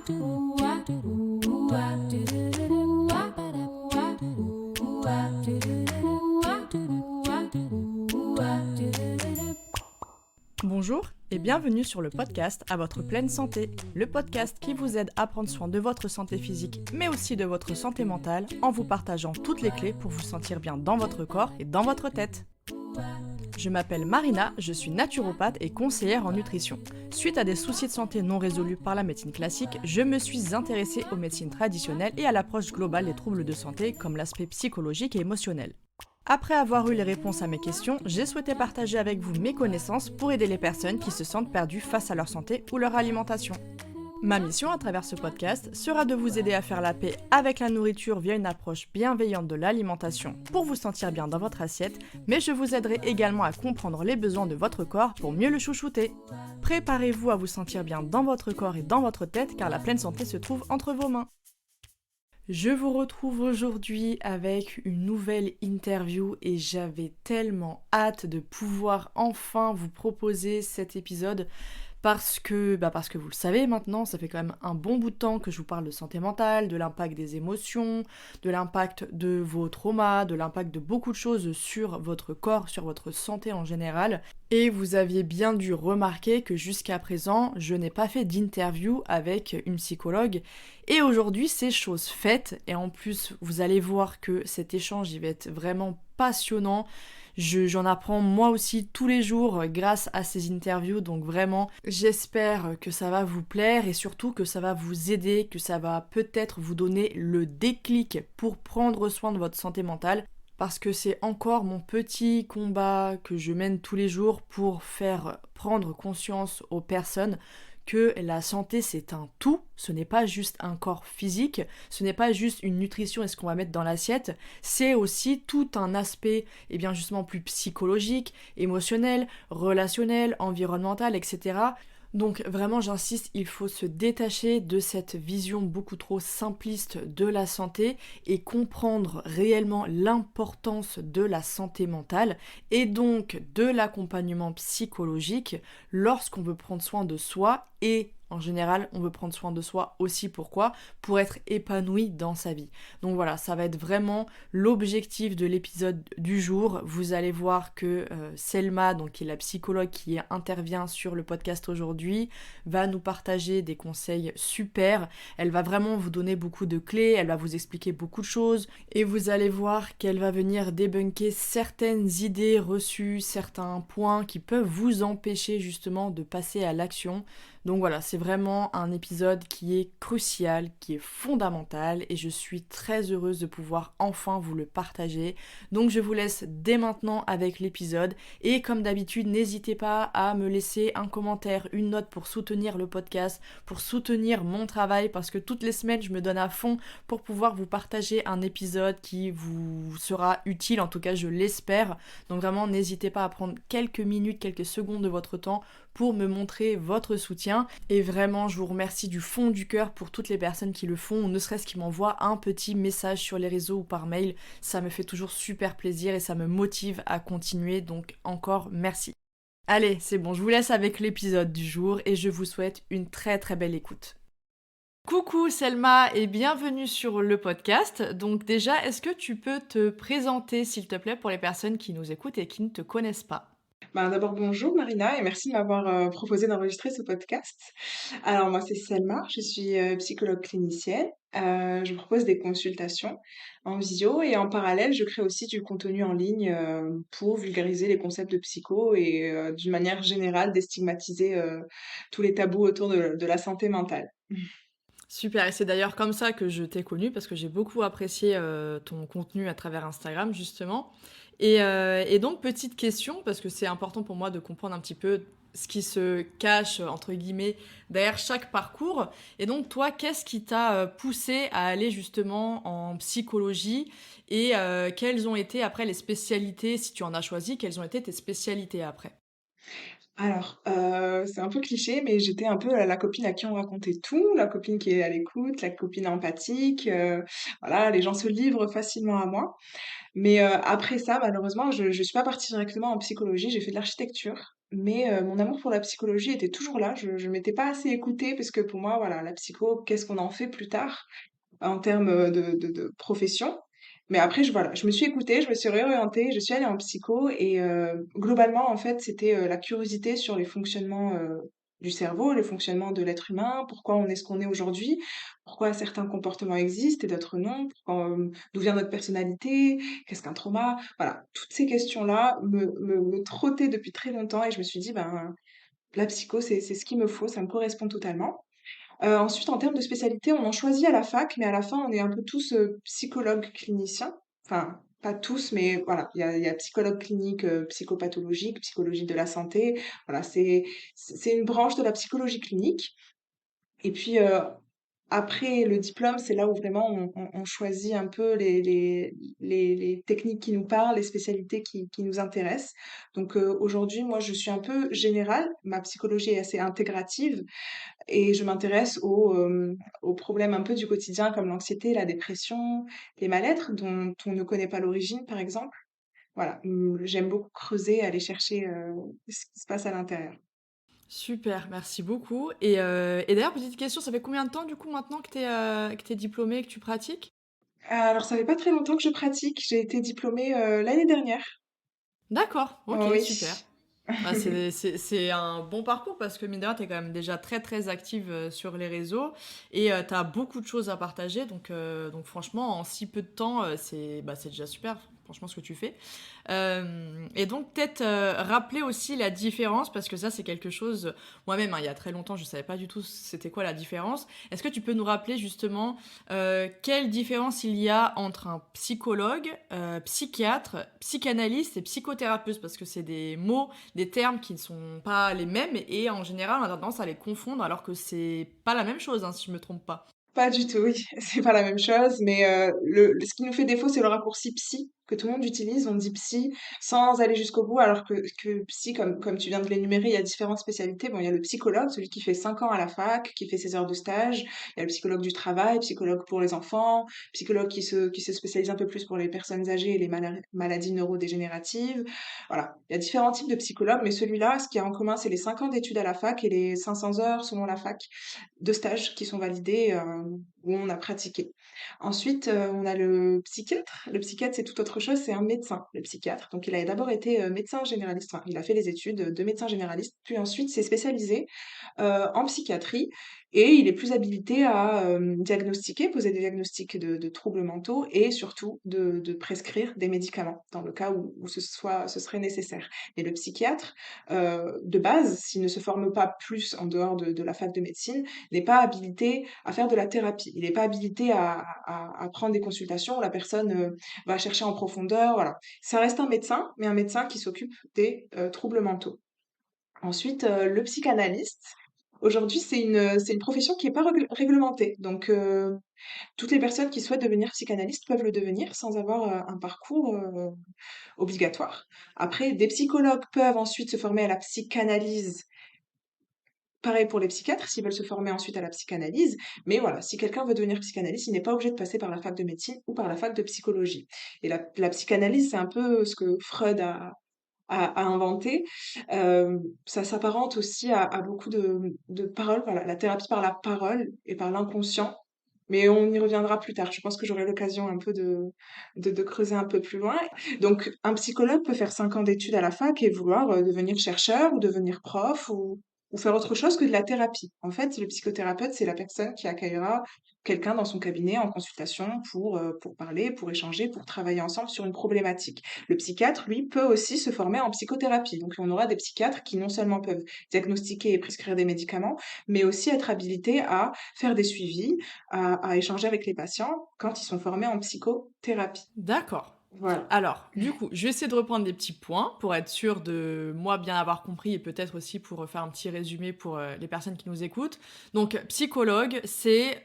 Bonjour et bienvenue sur le podcast À votre pleine santé, le podcast qui vous aide à prendre soin de votre santé physique mais aussi de votre santé mentale en vous partageant toutes les clés pour vous sentir bien dans votre corps et dans votre tête. Je m'appelle Marina, je suis naturopathe et conseillère en nutrition. Suite à des soucis de santé non résolus par la médecine classique, je me suis intéressée aux médecines traditionnelles et à l'approche globale des troubles de santé comme l'aspect psychologique et émotionnel. Après avoir eu les réponses à mes questions, j'ai souhaité partager avec vous mes connaissances pour aider les personnes qui se sentent perdues face à leur santé ou leur alimentation. Ma mission à travers ce podcast sera de vous aider à faire la paix avec la nourriture via une approche bienveillante de l'alimentation pour vous sentir bien dans votre assiette, mais je vous aiderai également à comprendre les besoins de votre corps pour mieux le chouchouter. Préparez-vous à vous sentir bien dans votre corps et dans votre tête car la pleine santé se trouve entre vos mains. Je vous retrouve aujourd'hui avec une nouvelle interview et j'avais tellement hâte de pouvoir enfin vous proposer cet épisode parce que vous le savez maintenant, ça fait quand même un bon bout de temps que je vous parle de santé mentale, de l'impact des émotions, de l'impact de vos traumas, de l'impact de beaucoup de choses sur votre corps, sur votre santé en général. Et vous aviez bien dû remarquer que jusqu'à présent, je n'ai pas fait d'interview avec une psychologue. Et aujourd'hui, c'est chose faite. Et en plus, vous allez voir que cet échange, il va être vraiment passionnant. J'en apprends moi aussi tous les jours grâce à ces interviews, donc vraiment j'espère que ça va vous plaire et surtout que ça va vous aider, que ça va peut-être vous donner le déclic pour prendre soin de votre santé mentale. Parce que c'est encore mon petit combat que je mène tous les jours pour faire prendre conscience aux personnes que la santé c'est un tout, ce n'est pas juste un corps physique, ce n'est pas juste une nutrition et ce qu'on va mettre dans l'assiette, c'est aussi tout un aspect bien justement plus psychologique, émotionnel, relationnel, environnemental, etc. Donc vraiment j'insiste, il faut se détacher de cette vision beaucoup trop simpliste de la santé et comprendre réellement l'importance de la santé mentale et donc de l'accompagnement psychologique lorsqu'on veut prendre soin de soi et en général, on veut prendre soin de soi aussi. Pourquoi ? Pour être épanoui dans sa vie. Donc voilà, ça va être vraiment l'objectif de l'épisode du jour. Vous allez voir que Selma, donc qui est la psychologue qui intervient sur le podcast aujourd'hui, va nous partager des conseils super. Elle va vraiment vous donner beaucoup de clés, elle va vous expliquer beaucoup de choses et vous allez voir qu'elle va venir débunker certaines idées reçues, certains points qui peuvent vous empêcher justement de passer à l'action. Donc voilà, c'est vraiment un épisode qui est crucial, qui est fondamental et je suis très heureuse de pouvoir enfin vous le partager. Donc je vous laisse dès maintenant avec l'épisode et comme d'habitude, n'hésitez pas à me laisser un commentaire, une note pour soutenir le podcast, pour soutenir mon travail parce que toutes les semaines, je me donne à fond pour pouvoir vous partager un épisode qui vous sera utile, en tout cas je l'espère. Donc vraiment, n'hésitez pas à prendre quelques minutes, quelques secondes de votre temps pour me montrer votre soutien. Et vraiment, je vous remercie du fond du cœur pour toutes les personnes qui le font, ou ne serait-ce qui m'envoient un petit message sur les réseaux ou par mail. Ça me fait toujours super plaisir et ça me motive à continuer, donc encore merci. Allez, c'est bon, je vous laisse avec l'épisode du jour et je vous souhaite une très très belle écoute. Coucou Selma et bienvenue sur le podcast. Donc déjà, est-ce que tu peux te présenter s'il te plaît pour les personnes qui nous écoutent et qui ne te connaissent pas ? D'abord, bonjour Marina et merci de m'avoir proposé d'enregistrer ce podcast. Alors, moi, c'est Selma, je suis psychologue clinicienne. Je propose des consultations en visio et en parallèle, je crée aussi du contenu en ligne pour vulgariser les concepts de psycho et d'une manière générale, déstigmatiser tous les tabous autour de la santé mentale. Super, et c'est d'ailleurs comme ça que je t'ai connue, parce que j'ai beaucoup apprécié ton contenu à travers Instagram, justement. Et donc, petite question, parce que c'est important pour moi de comprendre un petit peu ce qui se cache, entre guillemets, derrière chaque parcours. Et donc, toi, qu'est-ce qui t'a poussé à aller justement en psychologie et quelles ont été après les spécialités, si tu en as choisi, quelles ont été tes spécialités après? Alors, c'est un peu cliché, mais j'étais un peu la copine à qui on racontait tout, la copine qui est à l'écoute, la copine empathique, voilà, les gens se livrent facilement à moi. Mais après ça, malheureusement, je suis pas partie directement en psychologie, j'ai fait de l'architecture. Mais mon amour pour la psychologie était toujours là. Je m'étais pas assez écoutée parce que pour moi, voilà, la psycho, qu'est-ce qu'on en fait plus tard en termes de profession? Mais après, voilà, je me suis écoutée, je me suis réorientée, je suis allée en psycho et globalement, en fait, c'était la curiosité sur les fonctionnements du cerveau, les fonctionnements de l'être humain, pourquoi on est ce qu'on est aujourd'hui, pourquoi certains comportements existent et d'autres non, d'où vient notre personnalité, qu'est-ce qu'un trauma, voilà, toutes ces questions-là me trottaient depuis très longtemps et je me suis dit, ben, la psycho, c'est ce qu'il me faut, ça me correspond totalement. Ensuite, en termes de spécialité, on en choisit à la fac, mais à la fin, on est un peu tous psychologues cliniciens. Enfin, pas tous, mais voilà, il y a psychologue clinique, psychopathologique, psychologie de la santé. Voilà, c'est une branche de la psychologie clinique. Et puis, après le diplôme, c'est là où vraiment on choisit un peu les techniques qui nous parlent, les spécialités qui nous intéressent. Donc, aujourd'hui, moi, je suis un peu générale. Ma psychologie est assez intégrative. Et je m'intéresse aux problèmes un peu du quotidien comme l'anxiété, la dépression, les mal-être dont on ne connaît pas l'origine, par exemple. Voilà, j'aime beaucoup creuser, aller chercher ce qui se passe à l'intérieur. Super, merci beaucoup. Et d'ailleurs, petite question, ça fait combien de temps du coup maintenant que tu diplômée et que tu pratiques? Alors, ça fait pas très longtemps que je pratique. J'ai été diplômée l'année dernière. D'accord, OK, Oh, oui. super. Bah, c'est un bon parcours parce que mine de rien, tu es quand même déjà très, très active, sur les réseaux et tu as beaucoup de choses à partager donc franchement en si peu de temps, c'est déjà super, franchement ce que tu fais. Et donc peut-être, rappeler aussi la différence parce que ça c'est quelque chose, moi-même, hein, il y a très longtemps, je savais pas du tout c'était quoi la différence. Est-ce que tu peux nous rappeler justement, quelle différence il y a entre un psychologue, psychiatre, psychanalyste et psychothérapeute? Parce que c'est des mots, des termes qui ne sont pas les mêmes et en général, on a tendance à les confondre alors que c'est pas la même chose, hein, si je me trompe pas. Pas du tout, oui, c'est pas la même chose, mais ce qui nous fait défaut, c'est le raccourci psy que tout le monde utilise. On dit psy sans aller jusqu'au bout, alors que psy, comme tu viens de l'énumérer, il y a différentes spécialités. Bon, il y a le psychologue, celui qui fait 5 ans à la fac, qui fait ses heures de stage. Il y a le psychologue du travail, psychologue pour les enfants, psychologue qui se spécialise un peu plus pour les personnes âgées et les maladies neurodégénératives. Voilà, il y a différents types de psychologues, mais celui-là, ce qui a en commun, c'est les 5 ans d'études à la fac et les 500 heures selon la fac de stages qui sont validés, où on a pratiqué. Ensuite, on a le psychiatre. Le psychiatre, c'est tout autre chose, c'est un médecin, le psychiatre. Donc il a d'abord été, médecin généraliste, enfin, il a fait les études de médecin généraliste, puis ensuite s'est spécialisé en psychiatrie et il est plus habilité à diagnostiquer, poser des diagnostics de troubles mentaux et surtout de prescrire des médicaments dans le cas où ce serait nécessaire. Et le psychiatre, de base, s'il ne se forme pas plus en dehors de la fac de médecine, n'est pas habilité à faire de la thérapie. Il n'est pas habilité à prendre des consultations où la personne va chercher en profondeur. Voilà. Ça reste un médecin, mais un médecin qui s'occupe des troubles mentaux. Ensuite, le psychanalyste. Aujourd'hui, c'est une profession qui est pas réglementée. Donc, toutes les personnes qui souhaitent devenir psychanalyste peuvent le devenir sans avoir un parcours obligatoire. Après, des psychologues peuvent ensuite se former à la psychanalyse. Pareil pour les psychiatres, s'ils veulent se former ensuite à la psychanalyse. Mais voilà, si quelqu'un veut devenir psychanalyste, il n'est pas obligé de passer par la fac de médecine ou par la fac de psychologie. Et la psychanalyse, c'est un peu ce que Freud a inventé. Ça s'apparente aussi à beaucoup de paroles, voilà, la thérapie par la parole et par l'inconscient. Mais on y reviendra plus tard. Je pense que j'aurai l'occasion un peu de creuser un peu plus loin. Donc, un psychologue peut faire 5 ans d'études à la fac et vouloir devenir chercheur ou devenir prof ou faire autre chose que de la thérapie. En fait, le psychothérapeute, c'est la personne qui accueillera quelqu'un dans son cabinet en consultation pour parler, pour échanger, pour travailler ensemble sur une problématique. Le psychiatre, lui, peut aussi se former en psychothérapie. Donc, on aura des psychiatres qui non seulement peuvent diagnostiquer et prescrire des médicaments, mais aussi être habilités à faire des suivis, à échanger avec les patients quand ils sont formés en psychothérapie. D'accord. Voilà. Alors, du coup, je vais essayer de reprendre des petits points pour être sûr de moi bien avoir compris et peut-être aussi pour faire un petit résumé pour les personnes qui nous écoutent. Donc, psychologue, c'est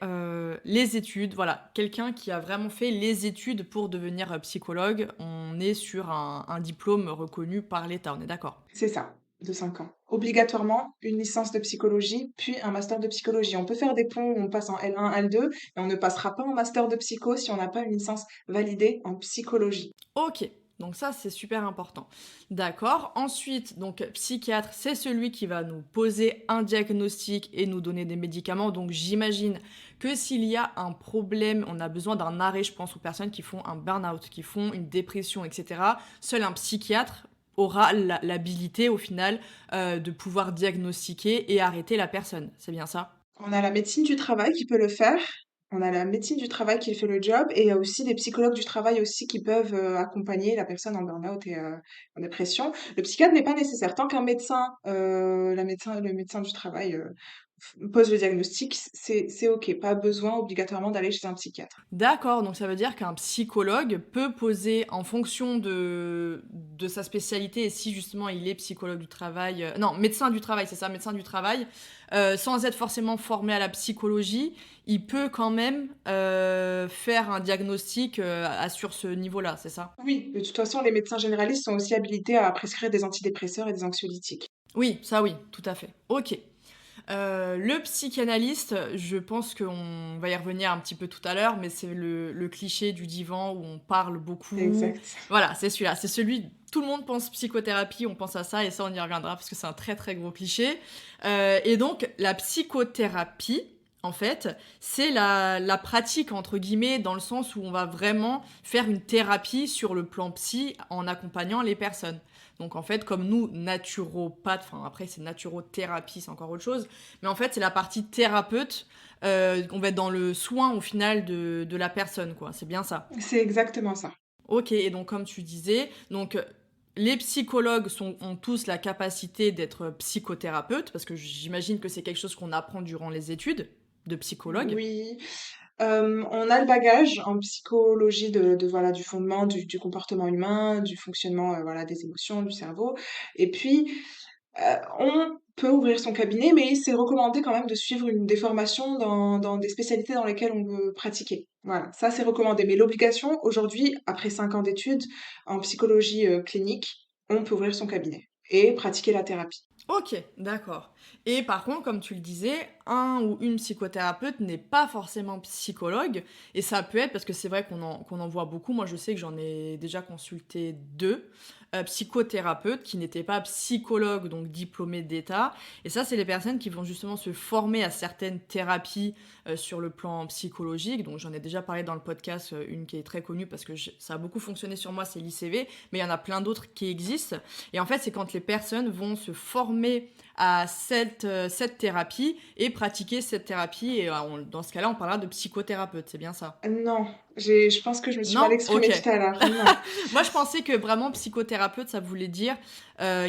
les études. Voilà, quelqu'un qui a vraiment fait les études pour devenir psychologue. On est sur un diplôme reconnu par l'État, on est d'accord? C'est ça. de 5 ans. Obligatoirement, une licence de psychologie, puis un master de psychologie. On peut faire des ponts où on passe en L1, L2, mais on ne passera pas en master de psycho si on n'a pas une licence validée en psychologie. Ok, donc ça c'est super important. D'accord. Ensuite, donc psychiatre, c'est celui qui va nous poser un diagnostic et nous donner des médicaments. Donc j'imagine que s'il y a un problème, on a besoin d'un arrêt, je pense aux personnes qui font un burn-out, qui font une dépression, etc. Seul un psychiatre aura l'habilité au final de pouvoir diagnostiquer et arrêter la personne. C'est bien ça? On a la médecine du travail qui peut le faire. On a la médecine du travail qui fait le job et il y a aussi des psychologues du travail aussi qui peuvent accompagner la personne en burn-out et en dépression. Le psychiatre n'est pas nécessaire. Tant qu'un médecin, le médecin du travail pose le diagnostic, c'est OK. Pas besoin obligatoirement d'aller chez un psychiatre. D'accord, donc ça veut dire qu'un psychologue peut poser en fonction de sa spécialité et si justement il est psychologue du travail, non, médecin du travail, c'est ça, médecin du travail, sans être forcément formé à la psychologie, il peut quand même faire un diagnostic sur ce niveau-là, c'est ça? Oui, de toute façon, les médecins généralistes sont aussi habilités à prescrire des antidépresseurs et des anxiolytiques. Oui, ça oui, tout à fait. Ok. Le psychanalyste, je pense qu'on va y revenir un petit peu tout à l'heure, mais c'est le cliché du divan où on parle beaucoup. Exact. Voilà, c'est celui-là. C'est celui, tout le monde pense psychothérapie, on pense à ça, et ça, on y reviendra parce que c'est un très très gros cliché. Et donc, la psychothérapie, en fait, c'est la pratique, entre guillemets, dans le sens où on va vraiment faire une thérapie sur le plan psy en accompagnant les personnes. Donc en fait, comme nous, naturopathes, enfin après c'est naturothérapie, c'est encore autre chose, mais en fait c'est la partie thérapeute, on va être dans le soin au final de la personne, quoi. C'est bien ça. C'est exactement ça. Ok, et donc comme tu disais, donc les psychologues ont tous la capacité d'être psychothérapeutes, parce que j'imagine que c'est quelque chose qu'on apprend durant les études de psychologue. Oui, on a le bagage en psychologie voilà, du fondement du comportement humain, du fonctionnement, voilà, des émotions, du cerveau et puis, on peut ouvrir son cabinet, mais c'est recommandé quand même de suivre des formations dans des spécialités dans lesquelles on veut pratiquer. Voilà, ça c'est recommandé, mais l'obligation aujourd'hui, après 5 ans d'études en psychologie, clinique, on peut ouvrir son cabinet et pratiquer la thérapie. Ok, d'accord. Et par contre, comme tu le disais, un ou une psychothérapeute n'est pas forcément psychologue. Et ça peut être, parce que c'est vrai qu'on en voit beaucoup, moi je sais que j'en ai déjà consulté deux, psychothérapeutes qui n'étaient pas psychologues, donc diplômés d'État. Et ça, c'est les personnes qui vont justement se former à certaines thérapies sur le plan psychologique. Donc j'en ai déjà parlé dans le podcast, une qui est très connue parce que ça a beaucoup fonctionné sur moi, c'est l'ICV, mais il y en a plein d'autres qui existent. Et en fait, c'est quand les personnes vont se former à cette thérapie et pratiquer cette thérapie. Et dans ce cas-là, on parlera de psychothérapeute, c'est bien ça? Non, je pense que je me suis mal Non? exprimée Ok. tout à l'heure. Non. Moi, je pensais que vraiment psychothérapeute, ça voulait dire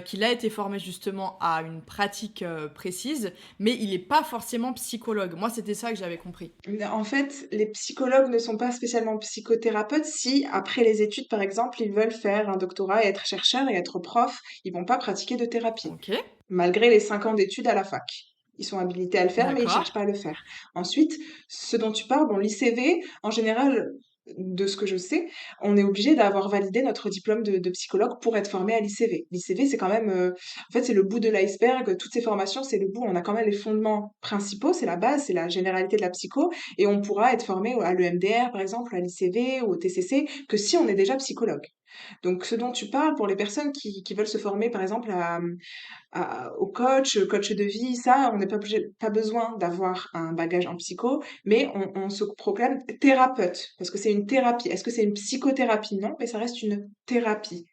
qu'il a été formé justement à une pratique précise, mais il n'est pas forcément psychologue. Moi, c'était ça que j'avais compris. En fait, les psychologues ne sont pas spécialement psychothérapeutes si, après les études, par exemple, ils veulent faire un doctorat et être chercheurs et être prof, ils vont pas pratiquer de thérapie, Ok, malgré les 5 ans d'études à la fac. Ils sont habilités à le faire, mais ils d'accord. cherchent pas à le faire. Ensuite, ce dont tu parles, bon, l'ICV, en général, de ce que je sais, on est obligé d'avoir validé notre diplôme de psychologue pour être formé à l'ICV. L'ICV, c'est quand même, en fait, c'est le bout de l'iceberg. Toutes ces formations, c'est le bout. On a quand même les fondements principaux, c'est la base, c'est la généralité de la psycho, et on pourra être formé à l'EMDR, par exemple, à l'ICV ou au TCC, que si on est déjà psychologue. Donc, ce dont tu parles, pour les personnes qui veulent se former, par exemple, au coach de vie, ça, on n'est pas besoin d'avoir un bagage en psycho, mais on se proclame thérapeute, parce que c'est une thérapie. Est-ce que c'est une psychothérapie? Non, mais ça reste une thérapie.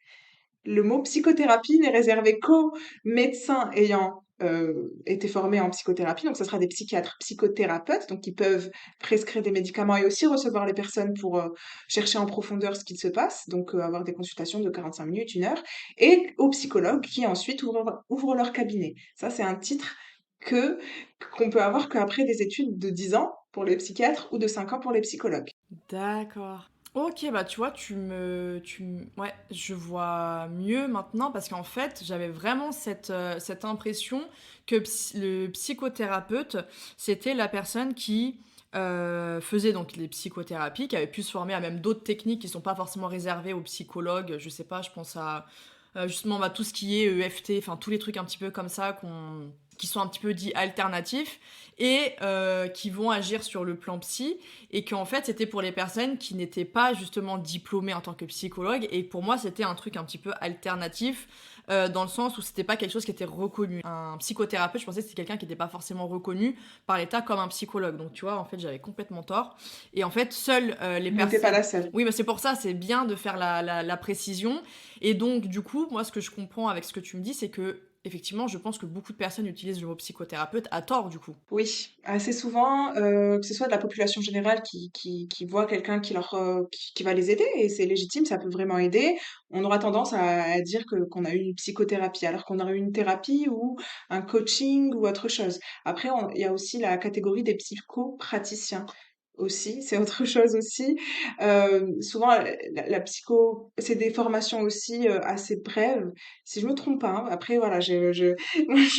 Le mot psychothérapie n'est réservé qu'aux médecins ayant été formés en psychothérapie, donc ce sera des psychiatres psychothérapeutes, donc qui peuvent prescrire des médicaments et aussi recevoir les personnes pour chercher en profondeur ce qu'il se passe, donc avoir des consultations de 45 minutes, 1 heure, et aux psychologues qui ensuite ouvrent leur cabinet. Ça, c'est un titre que qu'on peut avoir qu'après des études de 10 ans pour les psychiatres ou de 5 ans pour les psychologues. D'accord. Ok, bah tu vois, ouais, je vois mieux maintenant parce qu'en fait, j'avais vraiment cette impression que le psychothérapeute, c'était la personne qui faisait donc les psychothérapies, qui avait pu se former à même d'autres techniques qui sont pas forcément réservées aux psychologues. Je sais pas, je pense à justement, bah, tout ce qui est EFT, enfin tous les trucs un petit peu comme ça qui sont un petit peu dits alternatifs et qui vont agir sur le plan psy et qu'en fait, c'était pour les personnes qui n'étaient pas justement diplômées en tant que psychologue et pour moi, c'était un truc un petit peu alternatif, dans le sens où c'était pas quelque chose qui était reconnu. Un psychothérapeute, je pensais que c'était quelqu'un qui était pas forcément reconnu par l'État comme un psychologue. Donc tu vois, en fait, j'avais complètement tort et en fait, seules, les Mais t'es pas personnes la seule. oui, bah, c'est pour ça, c'est bien de faire la précision et donc du coup, moi, ce que je comprends avec ce que tu me dis, c'est qu'effectivement, je pense que beaucoup de personnes utilisent le mot psychothérapeute à tort, du coup. Oui, assez souvent, que ce soit de la population générale qui voit quelqu'un qui va les aider et c'est légitime, ça peut vraiment aider. On aura tendance à dire qu'on a eu une psychothérapie, alors qu'on aurait eu une thérapie ou un coaching ou autre chose. Après, il y a aussi la catégorie des psychopraticiens aussi, c'est autre chose aussi. Souvent, la psycho, c'est des formations aussi assez brèves, si je me trompe pas, hein. Après, voilà, je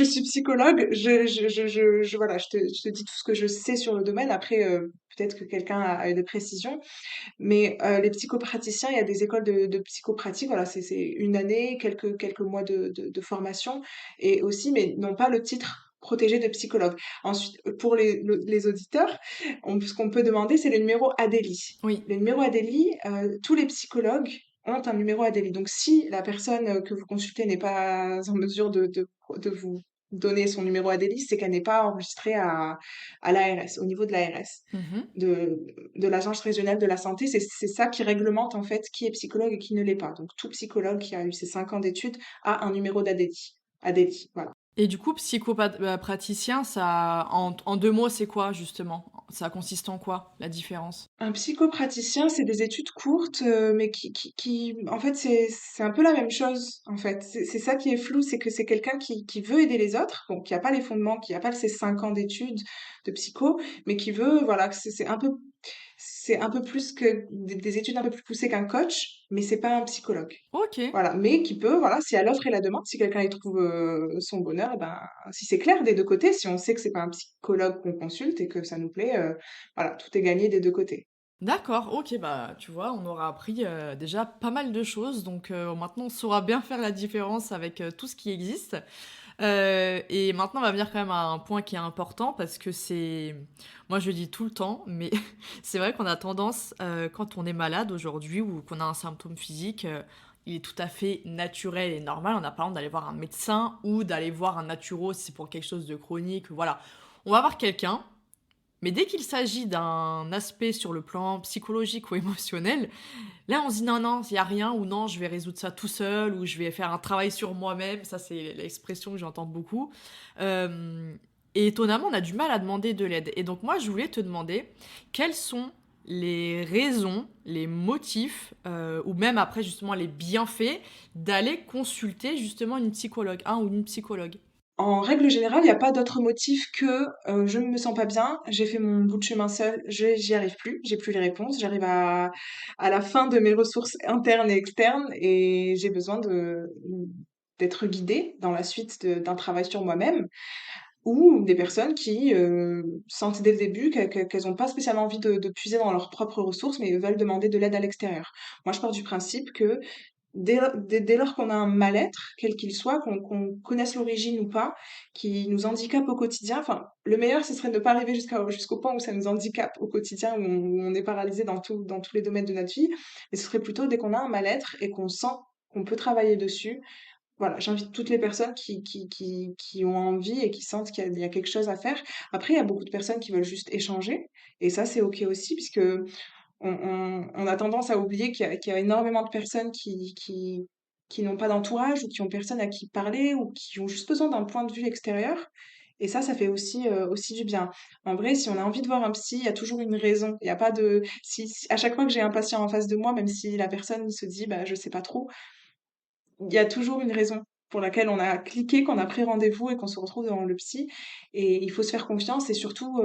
suis psychologue, voilà, je te dis tout ce que je sais sur le domaine. Après, peut-être que quelqu'un a des précisions, mais les psychopraticiens, il y a des écoles de psychopratique, voilà, c'est une année, quelques mois de formation, et aussi, mais non pas le titre protégé de psychologue. Ensuite, pour les auditeurs, ce qu'on peut demander, c'est le numéro ADELI. Oui. Le numéro ADELI, tous les psychologues ont un numéro ADELI. Donc, si la personne que vous consultez n'est pas en mesure de vous donner son numéro ADELI, c'est qu'elle n'est pas enregistrée à l'ARS, au niveau de l'ARS Mhm. de, de l'Agence régionale de la santé. C'est ça qui réglemente en fait qui est psychologue et qui ne l'est pas. Donc tout psychologue qui a eu ses 5 ans d'études a un numéro d'ADELI. ADELI, voilà. Et du coup, psychopraticien, ça, en deux mots, c'est quoi, justement? Ça consiste en quoi, la différence? Un psychopraticien, c'est des études courtes, mais en fait, c'est un peu la même chose, en fait. C'est ça qui est flou, c'est que c'est quelqu'un qui veut aider les autres, bon, qui a pas les fondements, qui a pas ces 5 ans d'études de psycho, mais qui veut, voilà, que c'est un peu plus que des études un peu plus poussées qu'un coach, mais c'est pas un psychologue. Ok. Voilà, mais qui peut, voilà, si à l'offre et la demande, si quelqu'un y trouve son bonheur, eh ben, si c'est clair des deux côtés, si on sait que c'est pas un psychologue qu'on consulte et que ça nous plaît, voilà, tout est gagné des deux côtés. D'accord, ok, bah tu vois, on aura appris déjà pas mal de choses, donc maintenant on saura bien faire la différence avec tout ce qui existe. Et maintenant on va venir quand même à un point qui est important parce que c'est, moi je le dis tout le temps, mais c'est vrai qu'on a tendance, quand on est malade aujourd'hui ou qu'on a un symptôme physique, il est tout à fait naturel et normal, on a pas honte d'aller voir un médecin ou d'aller voir un naturo si c'est pour quelque chose de chronique, voilà. On va voir quelqu'un, mais dès qu'il s'agit d'un aspect sur le plan psychologique ou émotionnel, là on se dit non, non, il n'y a rien, ou non, je vais résoudre ça tout seul, ou je vais faire un travail sur moi-même, ça c'est l'expression que j'entends beaucoup. Euh, et étonnamment, on a du mal à demander de l'aide. Et donc moi, je voulais te demander, quelles sont les raisons, les motifs, ou même après justement les bienfaits d'aller consulter justement une psychologue, un ou une psychologue. En règle générale, il n'y a pas d'autre motif que je ne me sens pas bien, j'ai fait mon bout de chemin seul, j'y arrive plus, j'ai plus les réponses, j'arrive à la fin de mes ressources internes et externes et j'ai besoin d'être guidée dans la suite d'un travail sur moi-même. Ou des personnes qui sentent dès le début qu'elles n'ont pas spécialement envie de puiser dans leurs propres ressources, mais veulent demander de l'aide à l'extérieur. Moi, je pars du principe que dès lors qu'on a un mal-être, quel qu'il soit, qu'on connaisse l'origine ou pas, qui nous handicape au quotidien, enfin, le meilleur, ce serait de ne pas arriver jusqu'au point où ça nous handicape au quotidien, où on est paralysé dans tous les domaines de notre vie, mais ce serait plutôt dès qu'on a un mal-être et qu'on sent qu'on peut travailler dessus. Voilà, j'invite toutes les personnes qui ont envie et qui sentent qu'il y a quelque chose à faire. Après, il y a beaucoup de personnes qui veulent juste échanger, et ça, c'est OK aussi, puisque on a tendance à oublier qu'il y a énormément de personnes qui n'ont pas d'entourage ou qui ont personne à qui parler ou qui ont juste besoin d'un point de vue extérieur. Et ça fait aussi du bien. En vrai, si on a envie de voir un psy, il y a toujours une raison. Il y a pas de... à chaque fois que j'ai un patient en face de moi, même si la personne se dit, bah, je sais pas trop, il y a toujours une raison pour laquelle on a cliqué, qu'on a pris rendez-vous et qu'on se retrouve devant le psy. Et il faut se faire confiance et surtout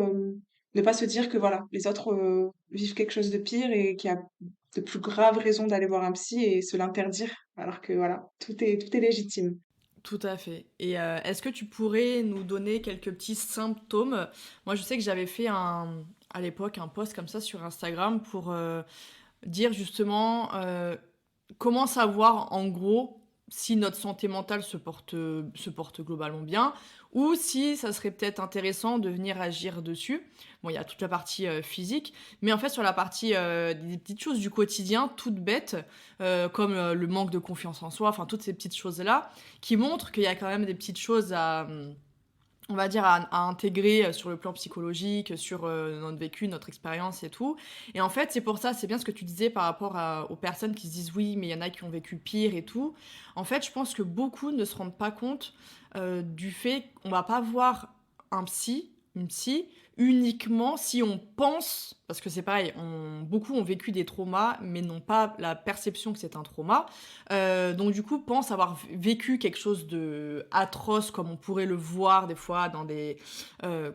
ne pas se dire que voilà, les autres vivent quelque chose de pire et qu'il y a de plus graves raisons d'aller voir un psy et se l'interdire. Alors que voilà, tout est légitime. Tout à fait. Et est-ce que tu pourrais nous donner quelques petits symptômes? Moi, je sais que j'avais fait à l'époque un post comme ça sur Instagram pour dire justement comment savoir en gros si notre santé mentale se porte globalement bien, ou si ça serait peut-être intéressant de venir agir dessus. Bon, il y a toute la partie, physique, mais en fait sur la partie, des petites choses du quotidien toutes bêtes, comme, le manque de confiance en soi, enfin toutes ces petites choses-là, qui montrent qu'il y a quand même des petites choses on va dire à intégrer, sur le plan psychologique, sur, notre vécu, notre expérience et tout. Et en fait, c'est pour ça, c'est bien ce que tu disais par rapport aux personnes qui se disent: «Oui, mais il y en a qui ont vécu pire et tout». En fait, je pense que beaucoup ne se rendent pas compte, du fait qu'on va pas voir un psy, une psy, uniquement si on pense parce que c'est pareil, beaucoup ont vécu des traumas, mais n'ont pas la perception que c'est un trauma. Donc du coup, pensent avoir vécu quelque chose de atroce comme on pourrait le voir des fois dans que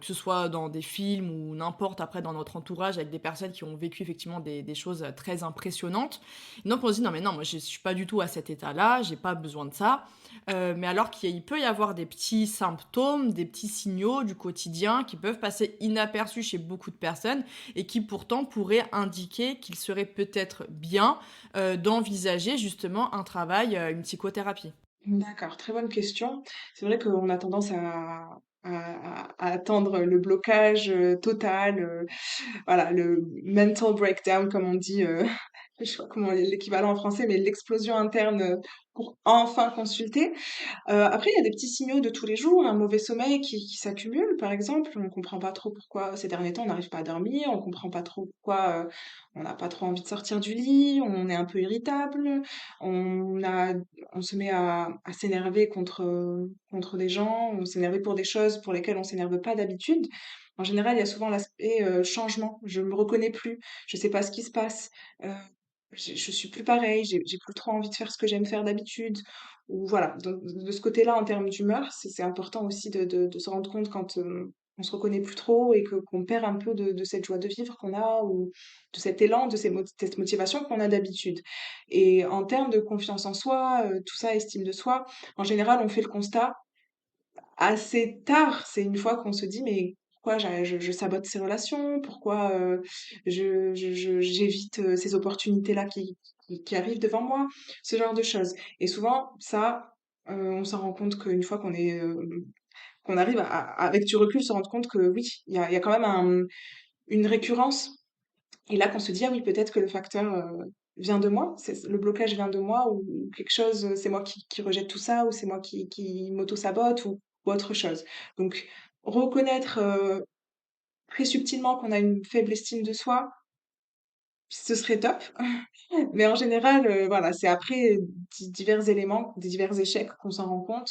ce soit dans des films ou n'importe après dans notre entourage avec des personnes qui ont vécu effectivement des choses très impressionnantes. Donc on se dit: «Non mais non, moi je suis pas du tout à cet état-là, j'ai pas besoin de ça». Mais alors qu'il peut y avoir des petits symptômes, des petits signaux du quotidien qui peuvent passer inaperçus chez beaucoup de personnes et qui pourtant pourraient indiquer qu'il serait peut-être bien, d'envisager justement un travail, une psychothérapie. D'accord, très bonne question. C'est vrai qu'on a tendance à attendre le blocage total, voilà, le mental breakdown, comme on dit, je sais pas comment l'équivalent en français, mais l'explosion interne pour enfin consulter. Après, il y a des petits signaux de tous les jours, un mauvais sommeil qui s'accumule, par exemple. On comprend pas trop pourquoi ces derniers temps on n'arrive pas à dormir, on comprend pas trop pourquoi on n'a pas trop envie de sortir du lit, on est un peu irritable, on a, on se met à s'énerver contre des gens, on s'énerve pour des choses pour lesquelles on s'énerve pas d'habitude. En général, il y a souvent l'aspect changement. Je me reconnais plus, je sais pas ce qui se passe. euh, je suis plus pareil, j'ai plus trop envie de faire ce que j'aime faire d'habitude. Ou voilà, donc de ce côté-là, en termes d'humeur, c'est important aussi de se rendre compte quand on se reconnaît plus trop et que qu'on perd un peu de cette joie de vivre qu'on a ou de cet élan, cette motivation qu'on a d'habitude. Et en termes de confiance en soi, tout ça, estime de soi, en général, on fait le constat assez tard. C'est une fois qu'on se dit, mais pourquoi je sabote ces relations? Pourquoi j'évite ces opportunités-là qui arrivent devant moi? Ce genre de choses. Et souvent, ça, on s'en rend compte qu'une fois qu'on arrive avec du recul, se rendre compte que oui, il y a quand même une récurrence. Et là, qu'on se dit, ah oui, peut-être que le facteur vient de moi, le blocage vient de moi, ou quelque chose, c'est moi qui rejette tout ça, ou c'est moi qui m'auto-sabote, ou autre chose. Donc, reconnaître très subtilement qu'on a une faible estime de soi, ce serait top. Mais en général, voilà, c'est après divers éléments, des divers échecs qu'on s'en rend compte.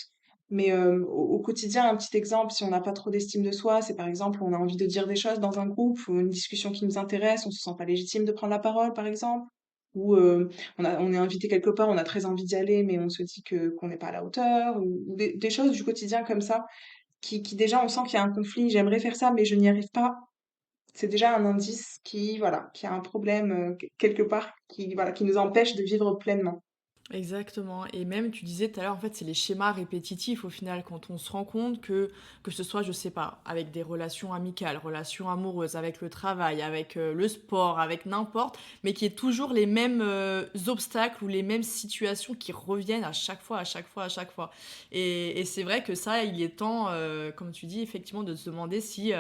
Mais au quotidien, un petit exemple, si on n'a pas trop d'estime de soi, c'est par exemple, on a envie de dire des choses dans un groupe ou une discussion qui nous intéresse, on se sent pas légitime de prendre la parole, par exemple. Ou on est invité quelque part, on a très envie d'y aller, mais on se dit que qu'on n'est pas à la hauteur. Ou des choses du quotidien comme ça, qui déjà, on sent qu'il y a un conflit, j'aimerais faire ça, mais je n'y arrive pas. C'est déjà un indice voilà, qui a un problème quelque part, voilà, qui nous empêche de vivre pleinement. Exactement. Et même, tu disais tout à l'heure, en fait, c'est les schémas répétitifs au final, quand on se rend compte que ce soit, je sais pas, avec des relations amicales, relations amoureuses, avec le travail, avec le sport, avec n'importe, mais qu'il y ait toujours les mêmes obstacles ou les mêmes situations qui reviennent à chaque fois, à chaque fois, à chaque fois. Et c'est vrai que ça, il est temps, comme tu dis, effectivement, de se demander si